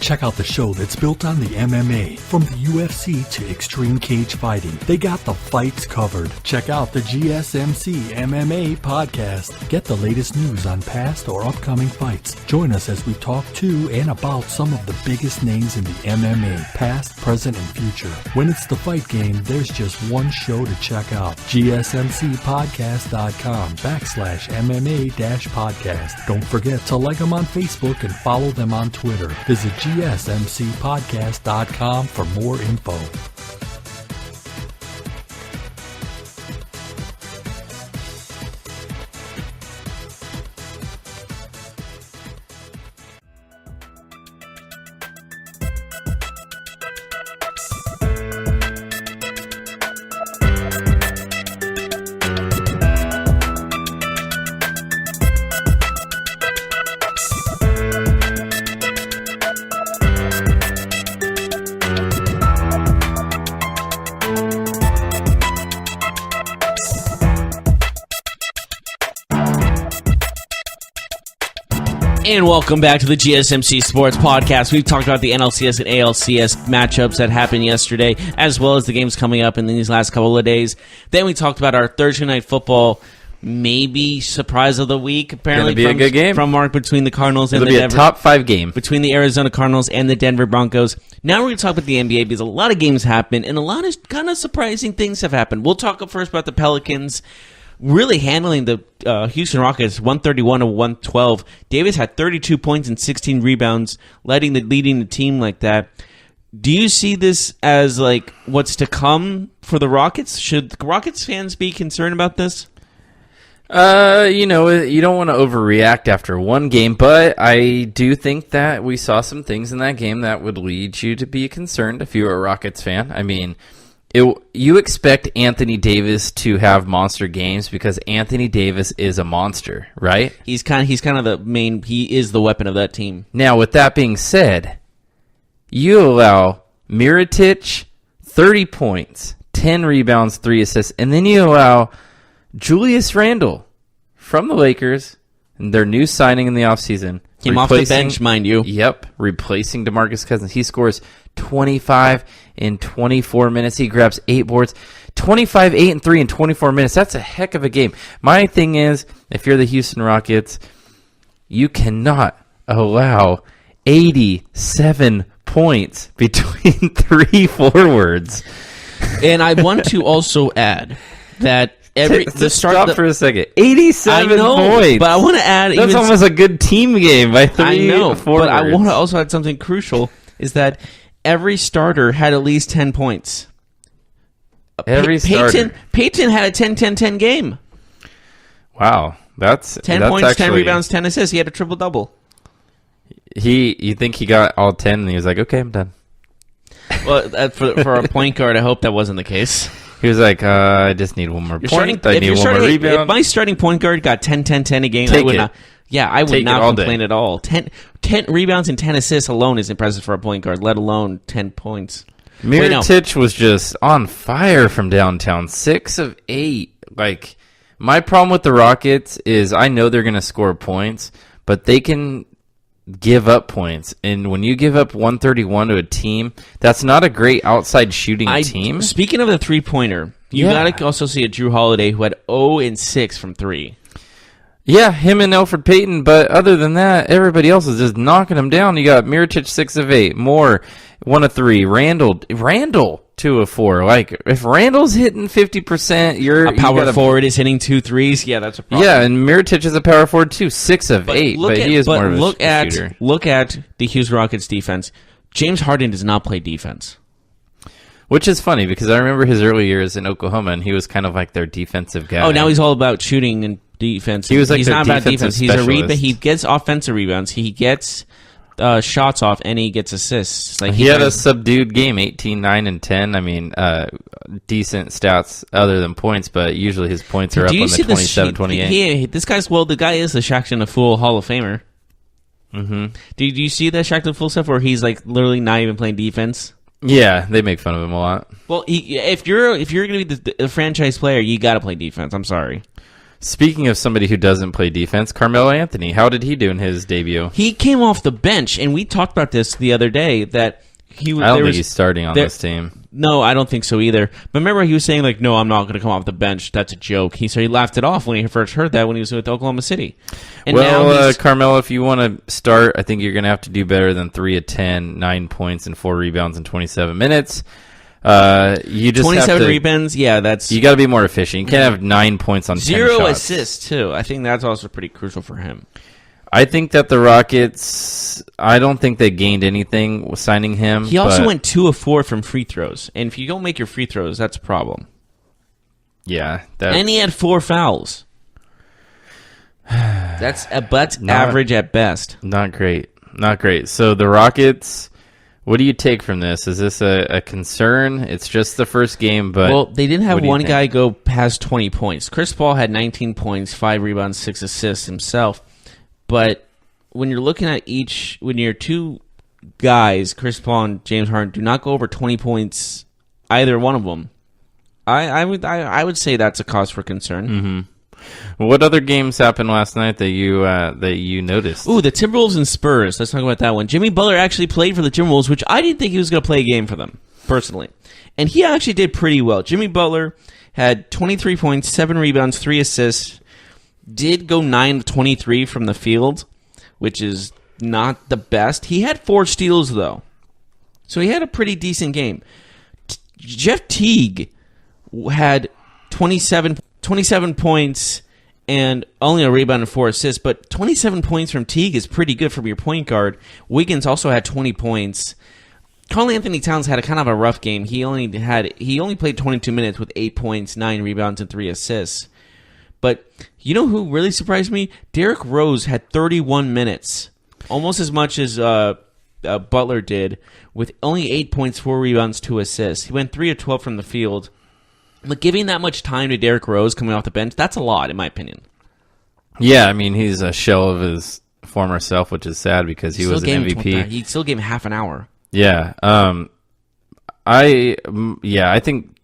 Check out the show that's built on the MMA, from the UFC to extreme cage fighting. They got the fights covered. Check out the GSMC MMA podcast. Get the latest news on past or upcoming fights. Join us as we talk to and about some of the biggest names in the MMA, past, present, and future. When it's the fight game, there's just one show to check out. GSMCpodcast.com/MMA-podcast. Don't forget to like them on Facebook and follow them on Twitter. Visit GSMCpodcast.com for more info. And welcome back to the GSMC Sports Podcast. We've talked about the NLCS and ALCS matchups that happened yesterday, as well as the games coming up in these last couple of days. Then we talked about our Thursday night football, maybe surprise of the week. Apparently, Gonna be a good game from Marc between the Cardinals and It'll the be a top 5 game between the Arizona Cardinals and the Denver Broncos. Now we're going to talk about the NBA because a lot of games happen and a lot of kind of surprising things have happened. We'll talk first about the Pelicans really handling the Houston Rockets 131-112. Davis had 32 points and 16 rebounds, leading the team like that. Do you see this as like what's to come for the Rockets? Should the Rockets fans be concerned about this? You don't want to overreact after one game, but I do think that we saw some things in that game that would lead you to be concerned if you were a Rockets fan. I mean, you expect Anthony Davis to have monster games because Anthony Davis is a monster, right? He's kind of the main. He is the weapon of that team. Now, with that being said, you allow Mirotic 30 points, 10 rebounds, 3 assists, and then you allow Julius Randle from the Lakers, and their new signing in the offseason. Came off the bench, mind you. Yep, replacing DeMarcus Cousins. He scores 25 in 24 minutes. He grabs 8 boards. 25, 8, and 3 in 24 minutes. That's a heck of a game. My thing is, if you're the Houston Rockets, you cannot allow 87 points between 3 forwards. And I want to also add that stop for a second. 87 I know, points. But I want to add that's almost a good team game by 3 I know, forwards. but I want to also add something crucial is that every starter had at least 10 points. Every starter. Peyton had a 10-10-10 game. Wow, that's 10 that's points, actually, 10 rebounds, 10 assists. He had a triple-double. You think he got all 10 and he was like, okay, I'm done. Well, for a point guard, I hope that wasn't the case. He was like, I just need one more point. I need one more rebound. If my starting point guard got 10-10-10 a game, Take I would it. not. Yeah, I would Take not it all complain day. at all. 10 rebounds and 10 assists alone is impressive for a point guard, let alone 10 points. Mirotic was just on fire from downtown. 6 of 8. Like, my problem with the Rockets is I know they're going to score points, but they can give up points. And when you give up 131 to a team, that's not a great outside shooting team. Speaking of the three-pointer, you got to also see a Drew Holiday who had 0-6 from 3. Yeah, him and Elfrid Payton, but other than that, everybody else is just knocking him down. You got Mirotic 6 of 8, Moore 1 of 3, Randall 2 of 4. Like, if Randall's hitting 50%, a power forward is hitting 2 threes. Yeah, that's a problem. Yeah, and Mirotic is a power forward too, 6 of 8, but he is more of a shooter. Look at the Houston Rockets defense. James Harden does not play defense. Which is funny because I remember his early years in Oklahoma, and he was kind of like their defensive guy. Oh, now he's all about shooting and defense. He was like he's their not about defense. He's specialist. he gets offensive rebounds. He gets shots off, and he gets assists. Like he had a subdued game, 18, 9, and 10. I mean, decent stats other than points, but usually his points are up on the 27, 28. This guy's the guy is the Shaq the Fool Hall of Famer. Mm-hmm. Do you see that Shaq the Fool stuff where he's like literally not even playing defense? Yeah, they make fun of him a lot. Well, if you're going to be the franchise player, you got to play defense. I'm sorry. Speaking of somebody who doesn't play defense, Carmelo Anthony, how did he do in his debut? He came off the bench, and we talked about this the other day, that I don't think he's starting on this team. No, I don't think so either. But remember, he was saying, like, no, I'm not going to come off the bench. That's a joke. So he laughed it off when he first heard that when he was with Oklahoma City. And now Carmelo, if you want to start, I think you're going to have to do better than 3 of 10, 9 points, and 4 rebounds in 27 minutes. You just 27 rebounds, yeah, that's... You got to be more efficient. You can't have 9 points on 10 shots. 0 assists, too. I think that's also pretty crucial for him. I think that the Rockets, I don't think they gained anything with signing him. He also went 2 of 4 from free throws. And if you don't make your free throws, that's a problem. Yeah. And he had 4 fouls. That's average at best. Not great. Not great. So the Rockets, what do you take from this? Is this a concern? It's just the first game, but... Well, they didn't have one guy go past 20 points. Chris Paul had 19 points, 5 rebounds, 6 assists himself. But when you're looking at when you're two guys, Chris Paul and James Harden, do not go over 20 points, either one of them, I would say that's a cause for concern. Mm-hmm. What other games happened last night that you noticed? Ooh, the Timberwolves and Spurs. Let's talk about that one. Jimmy Butler actually played for the Timberwolves, which I didn't think he was going to play a game for them, personally. And he actually did pretty well. Jimmy Butler had 23 points, 7 rebounds, 3 assists. Did go 9 of 23 from the field, which is not the best. He had 4 steals, though. So he had a pretty decent game. Jeff Teague had 27 points and only a rebound and 4 assists, but 27 points from Teague is pretty good from your point guard. Wiggins also had 20 points. Karl-Anthony Towns had a kind of a rough game. He only played 22 minutes with 8 points, 9 rebounds, and 3 assists. But you know who really surprised me? Derrick Rose had 31 minutes, almost as much as Butler did, with only 8 points, 4 rebounds, 2 assists. He went 3 of 12 from the field. But giving that much time to Derrick Rose coming off the bench, that's a lot, in my opinion. Yeah, I mean, he's a shell of his former self, which is sad because he was an MVP. He still gave him half an hour. Yeah. I think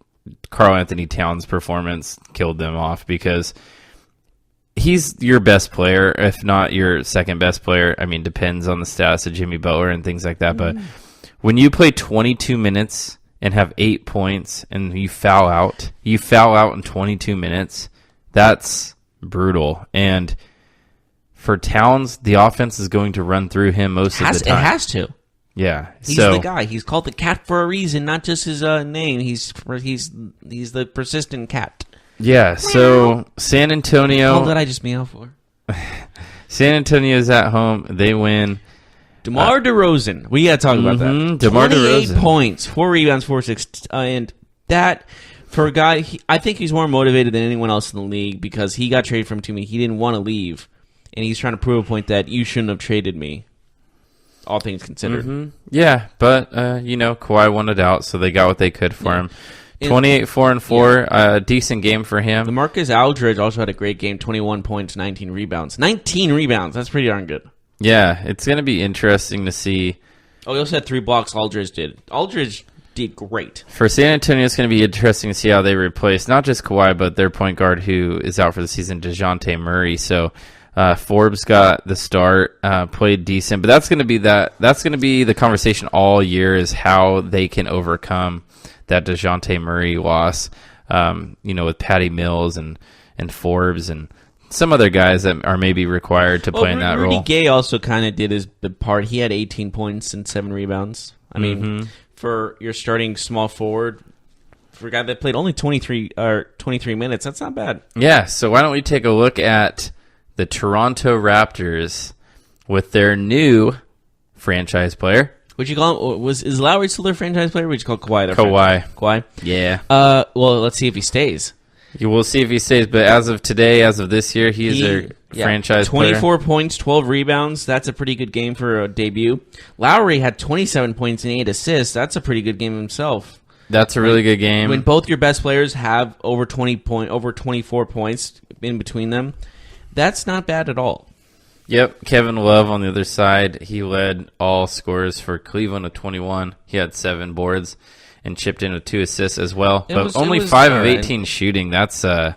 Karl-Anthony Towns' performance killed them off because he's your best player, if not your second best player. I mean, depends on the status of Jimmy Butler and things like that. But when you play 22 minutes and have 8 points and you foul out in 22 minutes, that's brutal. And for Towns, the offense is going to run through him most of the time. It has to. Yeah, he's the guy. He's called the Cat for a reason, not just his name. He's the persistent cat. Yeah. So San Antonio. What did I just meow for? San Antonio's at home. They win. DeMar DeRozan. We got to talk about that. DeMar 28 DeRozan. points, 4 rebounds, 4 assists, and that for a guy. I think he's more motivated than anyone else in the league because he got traded from me. He didn't want to leave, and he's trying to prove a point that you shouldn't have traded me. All things considered. Mm-hmm. Yeah, but, Kawhi wanted out, so they got what they could for him. 28, 4-4, a decent game for him. LaMarcus Aldridge also had a great game, 21 points, 19 rebounds. 19 rebounds, that's pretty darn good. Yeah, it's going to be interesting to see. Oh, he also had 3 blocks, Aldridge did. Aldridge did great. For San Antonio, it's going to be interesting to see how they replace not just Kawhi, but their point guard who is out for the season, DeJounte Murray. So Forbes got the start, played decent, but that's going to be the conversation all year is how they can overcome that DeJounte Murray loss. With Patty Mills and Forbes and some other guys that are maybe required to play in that role. Rudy Gay also kind of did his part. He had 18 points and 7 rebounds. I mean, for your starting small forward, for a guy that played only 23 minutes, that's not bad. Yeah, so why don't we take a look at the Toronto Raptors with their new franchise player. Would you call him? Is Lowry still their franchise player? Or would you call Kawhi their Kawhi. Yeah. Well, let's see if he stays. We'll see if he stays, but as of today, as of this year, he's their franchise 24 player. points, 12 rebounds. That's a pretty good game for a debut. Lowry had 27 points and 8 assists. That's a pretty good game himself. That's a really good game. When both your best players have over 24 points in between them, that's not bad at all. Yep, Kevin Love on the other side, he led all scorers for Cleveland with 21. He had 7 boards and chipped in with 2 assists as well. But only 5 of 18 shooting. That's a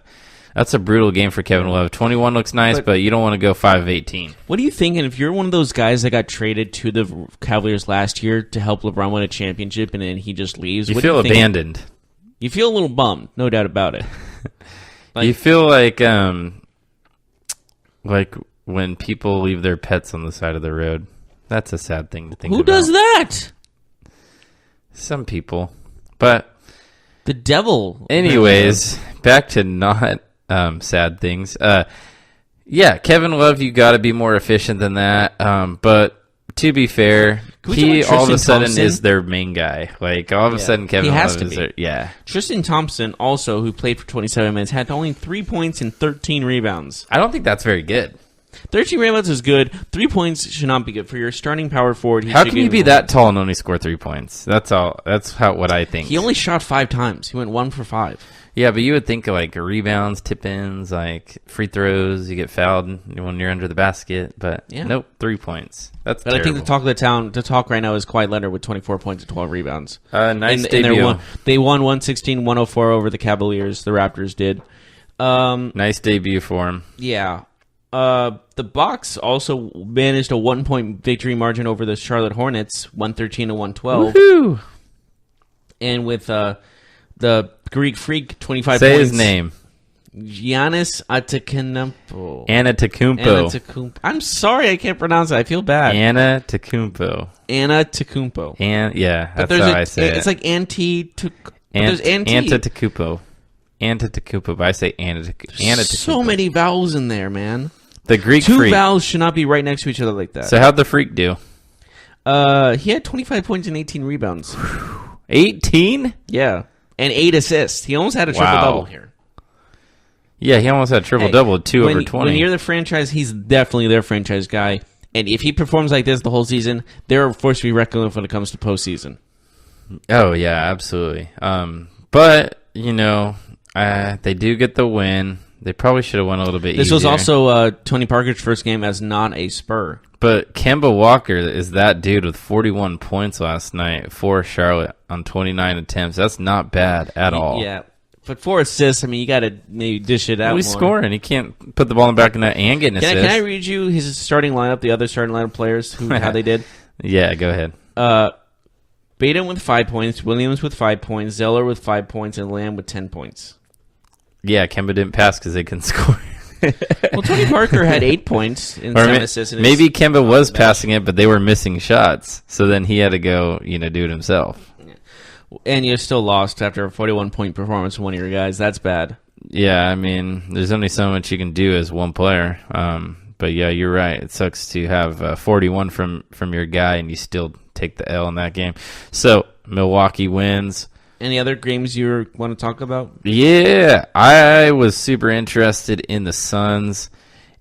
brutal game for Kevin Love. 21 looks nice, but you don't want to go 5 of 18. What are you thinking if you're one of those guys that got traded to the Cavaliers last year to help LeBron win a championship and then he just leaves? You feel abandoned. You feel a little bummed, no doubt about it. You feel like when people leave their pets on the side of the road. That's a sad thing to think about. Who does that? Some people. But the devil. Anyways, back to not sad things. Kevin Love, you got to be more efficient than that. But to be fair, he all of a sudden is their main guy. Like all of a sudden, Kevin Love is their Tristan Thompson, also who played for 27 minutes, had only 3 points and 13 rebounds. I don't think that's very good. 13 rebounds is good. 3 points should not be good for your starting power forward. How can you be that tall and only score 3 points? That's all. That's what I think. He only shot 5 times. He went 1 for 5. Yeah, but you would think of like rebounds, tip-ins, like free throws. You get fouled when you're under the basket, but nope, 3 points. That's terrible. I think the talk of the town, the talk right now is Kawhi Leonard with 24 points and 12 rebounds. Nice debut. They won 116-104 over the Cavaliers. The Raptors did. Nice debut for him. Yeah. The Bucks also managed a 1-point victory margin over the Charlotte Hornets, 113-112. Woohoo! And with the Greek Freak, 25 Say points. his name. Giannis Antetokounmpo. Antetokounmpo. I'm sorry, I can't pronounce it. I feel bad. Antetokounmpo. Yeah, that's how I say it. It's like there's Antetokounmpo. Antetokounmpo, but I say Antetokounmpo. So many vowels in there, man. The Greek Two Freak. vowels should not be right next to each other like that. So how'd the Freak do? He had 25 points and 18 rebounds. 18? Yeah. And 8 assists. He almost had a triple-double here. Yeah, he almost had a triple-double with 2 over 20. When you're the franchise, he's definitely their franchise guy. And if he performs like this the whole season, they're forced to be reckoned with when it comes to postseason. Oh, yeah, absolutely. But, they do get the win. They probably should have won a little bit easier. This was also Tony Parker's first game as not a Spur. But Kemba Walker is that dude with 41 points last night for Charlotte on 29 attempts. That's not bad at all. Yeah. But 4 assists, I mean, you got to maybe dish it out more. He's scoring. He can't put the ball in the back of the net and get an assist. Can I read you his starting lineup, the other starting lineup players, how they did? Yeah, go ahead. Baden with 5 points, Williams with 5 points, Zeller with 5 points, and Lamb with 10 points. Yeah, Kemba didn't pass because they couldn't score. Well, Tony Parker had 8 points and 7 assists. Maybe Kemba was passing it, but they were missing shots. So then he had to go, do it himself. And you still lost after a 41-point performance from one of your guys. That's bad. Yeah, I mean, there's only so much you can do as one player. But yeah, you're right. It sucks to have 41 from your guy, and you still take the L in that game. So Milwaukee wins. Any other games you want to talk about? Yeah, I was super interested in the Suns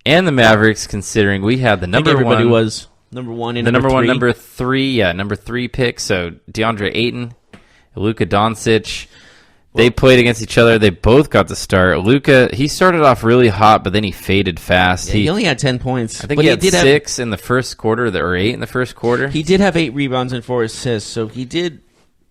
and the Mavericks, considering we had the number three pick. So DeAndre Ayton, Luka Doncic. They played against each other. They both got the start. Luka, he started off really hot, but then he faded fast. Yeah, he only had 10 points. I think he had 6 in the first quarter, or 8 in the first quarter. He did have 8 rebounds and 4 assists, so he did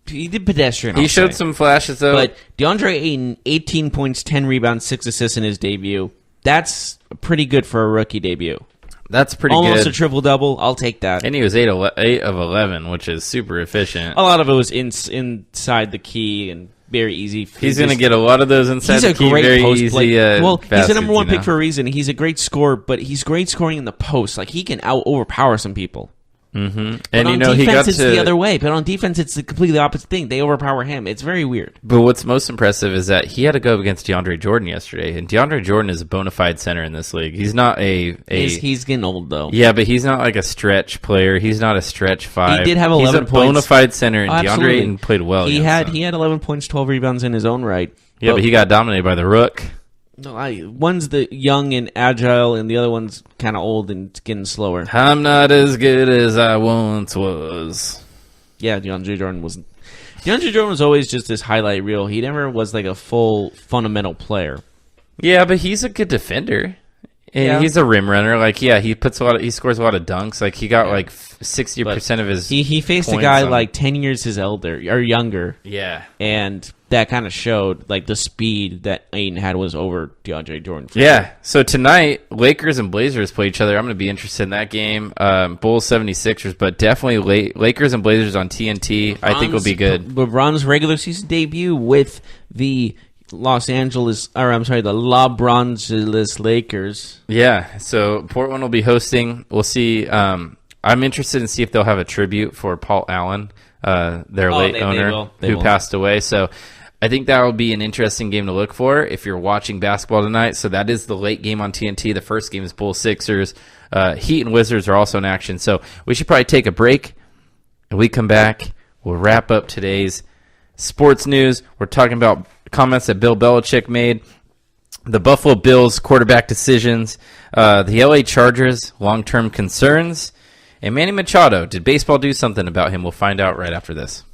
pedestrian. He showed some flashes, though. But DeAndre Ayton, 18 points, 10 rebounds, 6 assists in his debut. That's pretty good for a rookie debut. That's pretty Almost good. a triple-double. I'll take that. And he was 8 of 11, which is super efficient. A lot of it was inside the key and very easy. He's going to get a lot of those inside He's the a key, great very post easy. player. Well, he's the baskets, number one you know? pick for a reason. He's a great scorer, but he's great scoring in the post. Like, he can overpower some people. Mm-hmm. But And on you know, defense, it's the other way. But on defense, it's the completely opposite thing. They overpower him. It's very weird. But what's most impressive is that he had to go up against DeAndre Jordan yesterday, and DeAndre Jordan is a bona fide center in this league. He's not He's getting old, though. Yeah, but he's not like a stretch player. He's not a stretch 5. He did have 11 He's a points. bona fide center, and Absolutely. DeAndre Ayton played well. He against him. had 11 points, 12 rebounds in his own right. Yeah, but he got dominated by the Rook. No, one's the young and agile, and the other one's kind of old and getting slower. I'm not as good as I once was. Yeah, DeAndre Jordan wasn't. DeAndre Jordan was always just this highlight reel. He never was like a full fundamental player. Yeah, but he's a good defender. And Yeah. he's a rim runner. Like, yeah, he scores a lot of dunks. Like, he got like 60% of his. He faced a points guy on- like 10 years his elder or younger, Yeah. and that kind of showed like the speed that Ayton had was over DeAndre Jordan. Yeah. So tonight, Lakers and Blazers play each other. I'm going to be interested in that game. Bulls 76ers, but definitely Lakers and Blazers on TNT. I think will be good. LeBron's regular season debut with the the LeBron Lakers. Yeah. So Portland will be hosting. We'll see. I'm interested in see if they'll have a tribute for Paul Allen, their late owner who passed away. So I think that will be an interesting game to look for if you're watching basketball tonight. So that is the late game on TNT. The first game is Bulls Sixers. Heat and Wizards are also in action. So we should probably take a break. And we come back, we'll wrap up today's sports news. We're talking about comments that Bill Belichick made, the Buffalo Bills quarterback decisions, the LA Chargers long-term concerns, and Manny Machado. Did baseball do something about him? We'll find out right after this.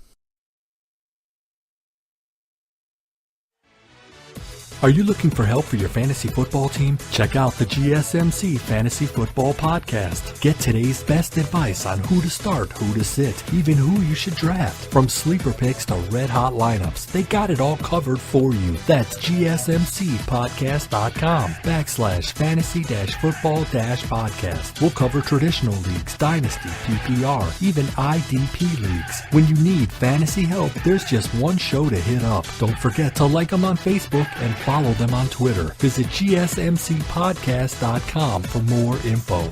Are you looking for help for your fantasy football team? Check out the GSMC Fantasy Football Podcast. Get today's best advice on who to start, who to sit, even who you should draft. From sleeper picks to red hot lineups, they got it all covered for you. That's GSMCpodcast.com/fantasy-football-podcast. We'll cover traditional leagues, dynasty, PPR, even IDP leagues. When you need fantasy help, there's just one show to hit up. Don't forget to like them on Facebook and follow them on Twitter. Visit GSMCpodcast.com for more info.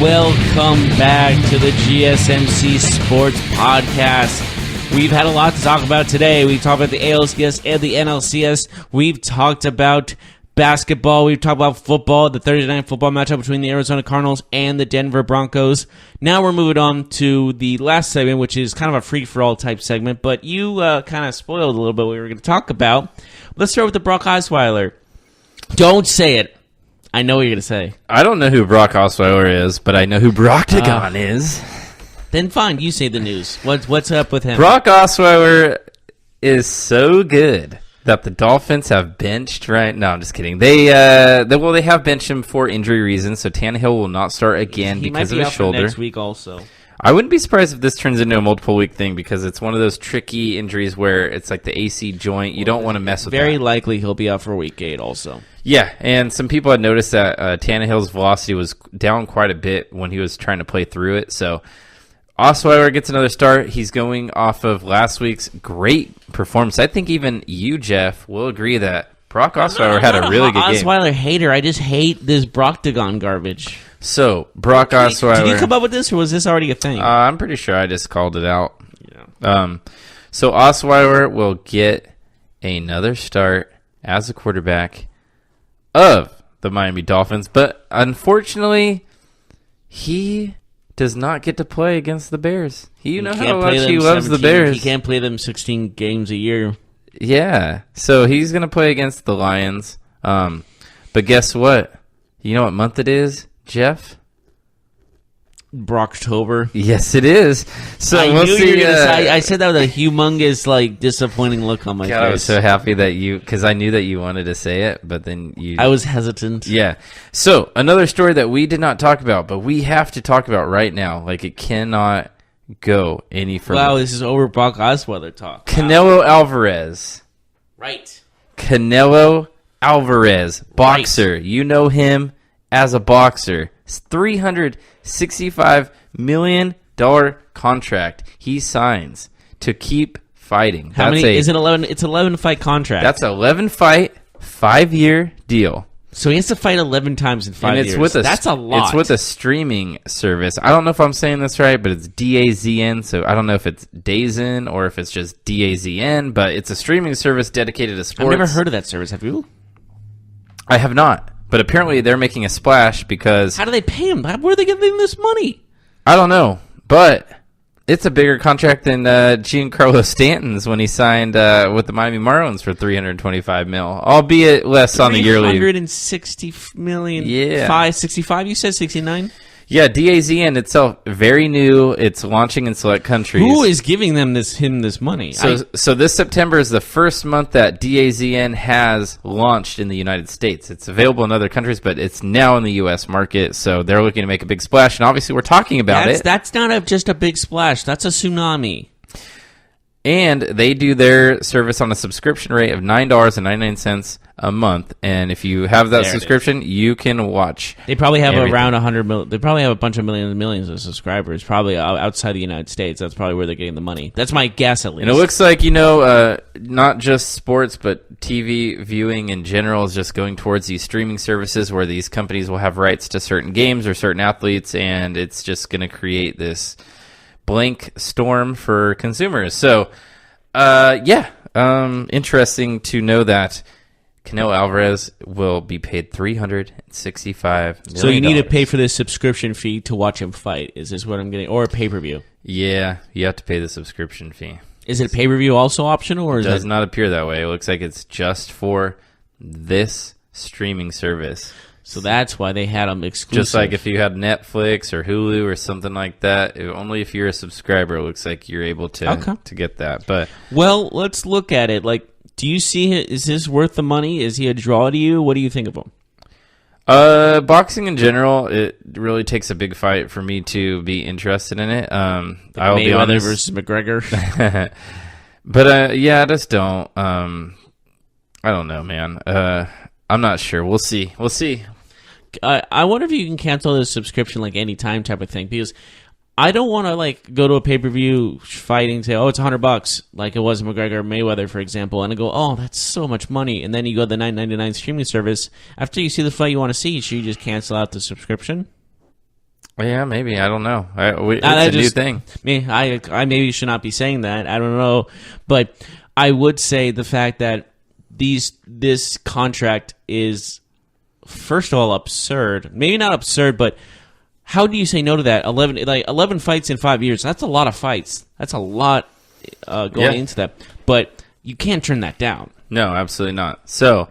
Welcome back to the GSMC Sports Podcast. We've had a lot to talk about today. We've talked about the ALCS and the NLCS. We've talked about basketball. We've talked about football, the Thursday night football matchup between the Arizona Cardinals and the Denver Broncos. Now we're moving on to the last segment, which is kind of a free-for-all type segment, but you kind of spoiled a little bit what we were going to talk about. Let's start with the Brock Osweiler. Don't say it. I know what you're going to say. I don't know who Brock Osweiler is, but I know who Broctagon is. Then fine, you say the news. What's up with him? Brock Osweiler is so good that the Dolphins have benched, right? No, I'm just kidding. They have benched him for injury reasons, so Tannehill will not start again because of his shoulder. Next week also. I wouldn't be surprised if this turns into a multiple week thing because it's one of those tricky injuries where it's like the AC joint. You don't want to mess with that. Very likely he'll be out for week 8 also. Yeah, and some people had noticed that Tannehill's velocity was down quite a bit when he was trying to play through it. So Osweiler gets another start. He's going off of last week's great performance. I think even you, Jeff, will agree that Brock Osweiler had a really good game. Osweiler hater. I just hate this Broctagon garbage. So, Brock Osweiler. Did you come up with this, or was this already a thing? I'm pretty sure I just called it out. Yeah. So, Osweiler will get another start as a quarterback of the Miami Dolphins, but unfortunately, he does not get to play against the Bears. You know how much he loves the Bears. He can't play them 16 games a year. Yeah. So he's going to play against the Lions. But guess what? You know what month it is, Jeff? Brocktober. Yes, it is. So I we'll knew see. you were gonna say, I said that with a humongous, disappointing look on my God, I was face. so happy that because I knew that you wanted to say it, but then you. I was hesitant. Yeah. So another story that we did not talk about, but we have to talk about right now. Like, it cannot go any further. Wow, this is over Brock Osweiler talk. Canelo Alvarez. Right. Canelo Alvarez, boxer. Right. You know him as a boxer. It's $365 million contract he signs to keep fighting. How many? Is it 11? It's 11 fight contract. That's 11 fight, 5-year deal. So he has to fight 11 times in 5 years. That's a lot. It's with a streaming service. I don't know if I'm saying this right, but it's DAZN. So I don't know if it's DAZN or if it's just DAZN, but it's a streaming service dedicated to sports. I've never heard of that service. Have you? I have not. But apparently they're making a splash because... How do they pay him? Where are they getting this money? I don't know. But it's a bigger contract than Giancarlo Stanton's when he signed with the Miami Marlins for $325 million, albeit less on the yearly. $360 million. Yeah. 65, you said 69? Yeah, DAZN itself, very new. It's launching in select countries. Who is giving him this money? So this September is the first month that DAZN has launched in the United States. It's available in other countries, but it's now in the U.S. market. So they're looking to make a big splash, and obviously we're talking about it. That's not just a big splash. That's a tsunami. And they do their service on a subscription rate of $9.99 a month. And if you have that subscription, you can watch. They probably have around 100 million. They probably have a bunch of millions of subscribers, probably outside the United States. That's probably where they're getting the money. That's my guess, at least. And it looks like, not just sports, but TV viewing in general is just going towards these streaming services where these companies will have rights to certain games or certain athletes, and it's just going to create this blank storm for consumers. So, interesting to know that Canelo Alvarez will be paid $365 million. So you need to pay for this subscription fee to watch him fight. Is this what I'm getting? Or a pay-per-view? Yeah, you have to pay the subscription fee. Is it pay-per-view also optional? Or it does not appear that way. It looks like it's just for this streaming service. So that's why they had them exclusive. Just like if you had Netflix or Hulu or something like that, only if you're a subscriber, it looks like you're able to get that. But well, let's look at it. Do you see it? Is this worth the money? Is he a draw to you? What do you think of him? Boxing in general, it really takes a big fight for me to be interested in it. I'll be honest. Versus McGregor. But I just don't. I don't know, man. I'm not sure. We'll see. I wonder if you can cancel this subscription anytime type of thing, because I don't want to go to a pay-per-view fighting and say, oh, it's $100 like it was McGregor Mayweather, for example, and I go, oh, that's so much money, and then you go to the $9.99 streaming service. After you see the fight you want to see, should you just cancel out the subscription? Yeah, maybe. I don't know. It's a new thing. I maybe should not be saying that. I don't know, but I would say the fact that this contract is, first of all, absurd. Maybe not absurd, but how do you say no to that? 11 fights in 5 years. That's a lot of fights. That's a lot going into that. But you can't turn that down. No, absolutely not. So,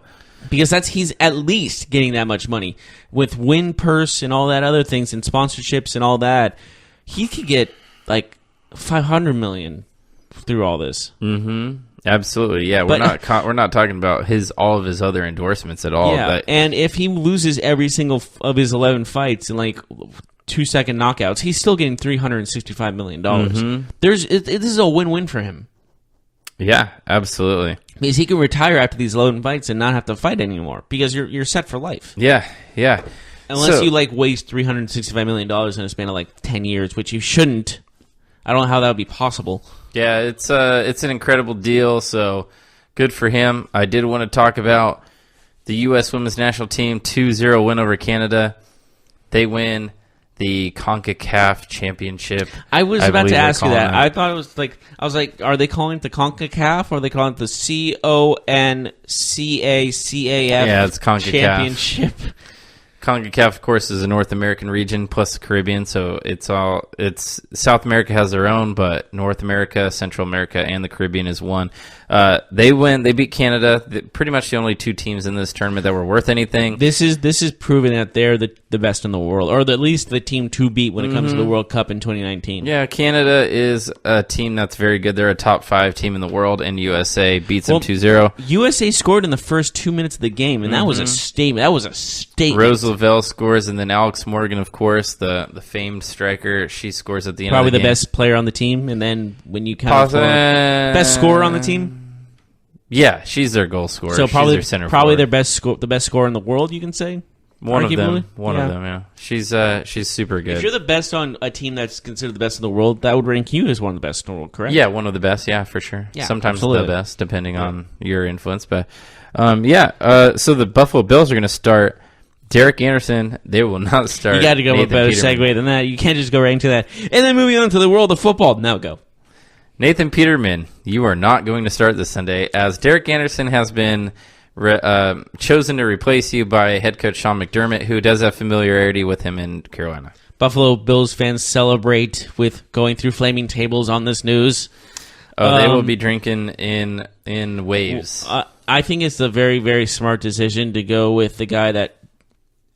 because he's at least getting that much money with win purse and all that other things and sponsorships and all that. He could get $500 million through all this. Mm-hmm. Absolutely, yeah. We're not talking about all of his other endorsements at all. Yeah, and if he loses every single of his 11 fights in 2-second knockouts, he's still getting $365 million. Mm-hmm. This is a win-win for him. Yeah, absolutely. Because he can retire after these 11 fights and not have to fight anymore because you're set for life. Yeah. Unless you waste $365 million in a span of 10 years, which you shouldn't. I don't know how that would be possible. Yeah, it's an incredible deal, so good for him. I did want to talk about the U.S. Women's National Team 2-0 win over Canada. They win the CONCACAF Championship. I was about to ask you that. I thought it was are they calling it the CONCACAF or are they calling it the CONCACAF Yeah, it's CONCACAF Championship? CONCACAF, of course, is a North American region plus the Caribbean, so it's South America has their own, but North America, Central America, and the Caribbean is one. They beat Canada. Pretty much the only two teams in this tournament that were worth anything. This is proving that they're the best in the world, or at least the team to beat when it comes to the World Cup in 2019. Yeah, Canada is a team that's very good. They're a top 5 team in the world, and USA beats them 2-0. USA scored in the first 2 minutes of the game, and that was a statement. Rose Lavelle scores, and then Alex Morgan, of course, the famed striker, she scores at the end Probably of the the game. best player on the team, and then when you count best scorer on the team? Yeah, she's their goal scorer. So probably, she's their center probably forward. the best scorer in the world, you can say? One arguably? of them, yeah. She's super good. If you're the best on a team that's considered the best in the world, that would rank you as one of the best in the world, correct? Yeah, one of the best, yeah, for sure. Yeah, sometimes absolutely. the best, depending on your influence. But, so the Buffalo Bills are going to start Derek Anderson. They will not start You got to go with a better Peterman. segue than that. You can't just go right into that. And then moving on to the world of football. Now go. Nathan Peterman, you are not going to start this Sunday, as Derek Anderson has been chosen to replace you by head coach Sean McDermott, who does have familiarity with him in Carolina. Buffalo Bills fans celebrate with going through flaming tables on this news. They will be drinking in waves. I think it's a very, very smart decision to go with the guy that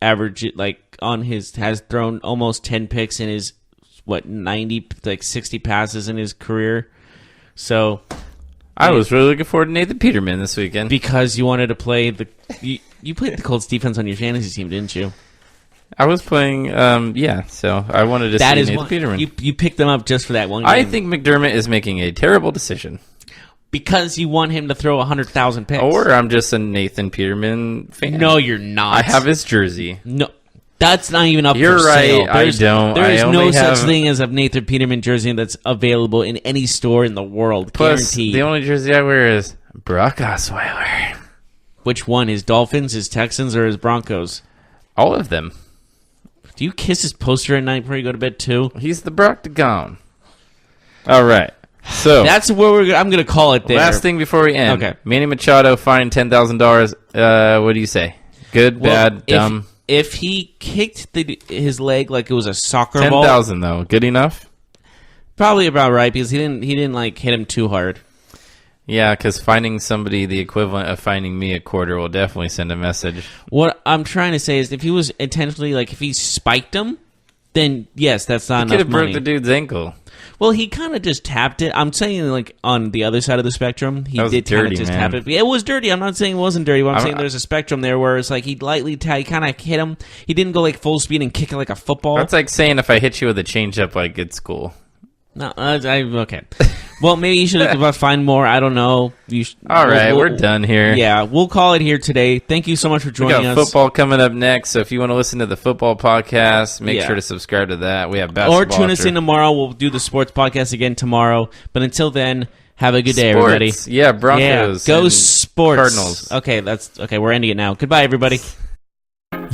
has thrown almost 10 picks in his 60 passes in his career. So I was really looking forward to Nathan Peterman this weekend because you wanted to play you played the Colts defense on your fantasy team, didn't you? I was playing, so I wanted to see Nathan Peterman. You picked them up just for that one game. I think McDermott is making a terrible decision. Because you want him to throw 100,000 picks. Or I'm just a Nathan Peterman fan. No, you're not. I have his jersey. No, that's not even up You're for right, sale. I don't. There is I no only such have- thing as a Nathan Peterman jersey that's available in any store in the world. Plus, Guaranteed. the only jersey I wear is Brock Osweiler. Which one? His Dolphins, his Texans, or his Broncos? All of them. Do you kiss his poster at night before you go to bed too? He's the Brock Dagon. All right. So That's where I'm going to call it there. last thing before we end. Okay. Manny Machado fined $10,000. What do you say? Good, bad, dumb? If he kicked his leg like it was a soccer ball, 10,000 though. Good enough? probably about right because he didn't hit him too hard. Yeah, because finding somebody the equivalent of finding me a quarter will definitely send a message. What I'm trying to say is if he was intentionally, if he spiked him, then yes, that's not Could enough have broke money. the dude's ankle. Well, he kind of just tapped it. I'm saying, on the other side of the spectrum, he did kind of dirty, just man. tap it. It was dirty. I'm not saying it wasn't dirty, but I'm saying there's a spectrum there where it's he lightly tapped, he kind of hit him. He didn't go full speed and kick it like a football. That's like saying if I hit you with a changeup, it's cool. No, okay. Well, maybe you should find more. I don't know. All right, we're done here. Yeah, we'll call it here today. Thank you so much for We joining got us. football coming up next, so if you want to listen to the football podcast, make Yeah. sure to subscribe to that. We have basketball. Or tune us after. in tomorrow. We'll do the sports podcast again tomorrow. But until then, have a good day, Sports. everybody. Yeah, Broncos. Yeah, go and sports. Cardinals. Okay. We're ending it now. Goodbye, everybody.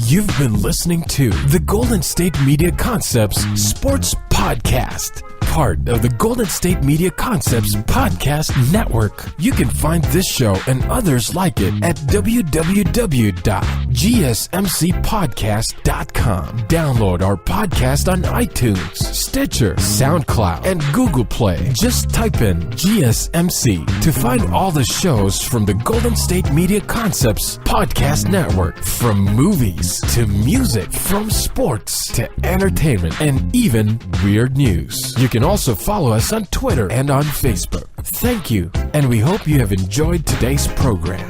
You've been listening to the Golden State Media Concepts Sports Podcast, part of the Golden State Media Concepts Podcast Network. You can find this show and others like it at www.gsmcpodcast.com. Download our podcast on iTunes, Stitcher, SoundCloud, and Google Play. Just type in GSMC to find all the shows from the Golden State Media Concepts Podcast Network, from movies to music, from sports to entertainment, and even weird news. You can also follow us on Twitter and on Facebook. Thank you, and we hope you have enjoyed today's program.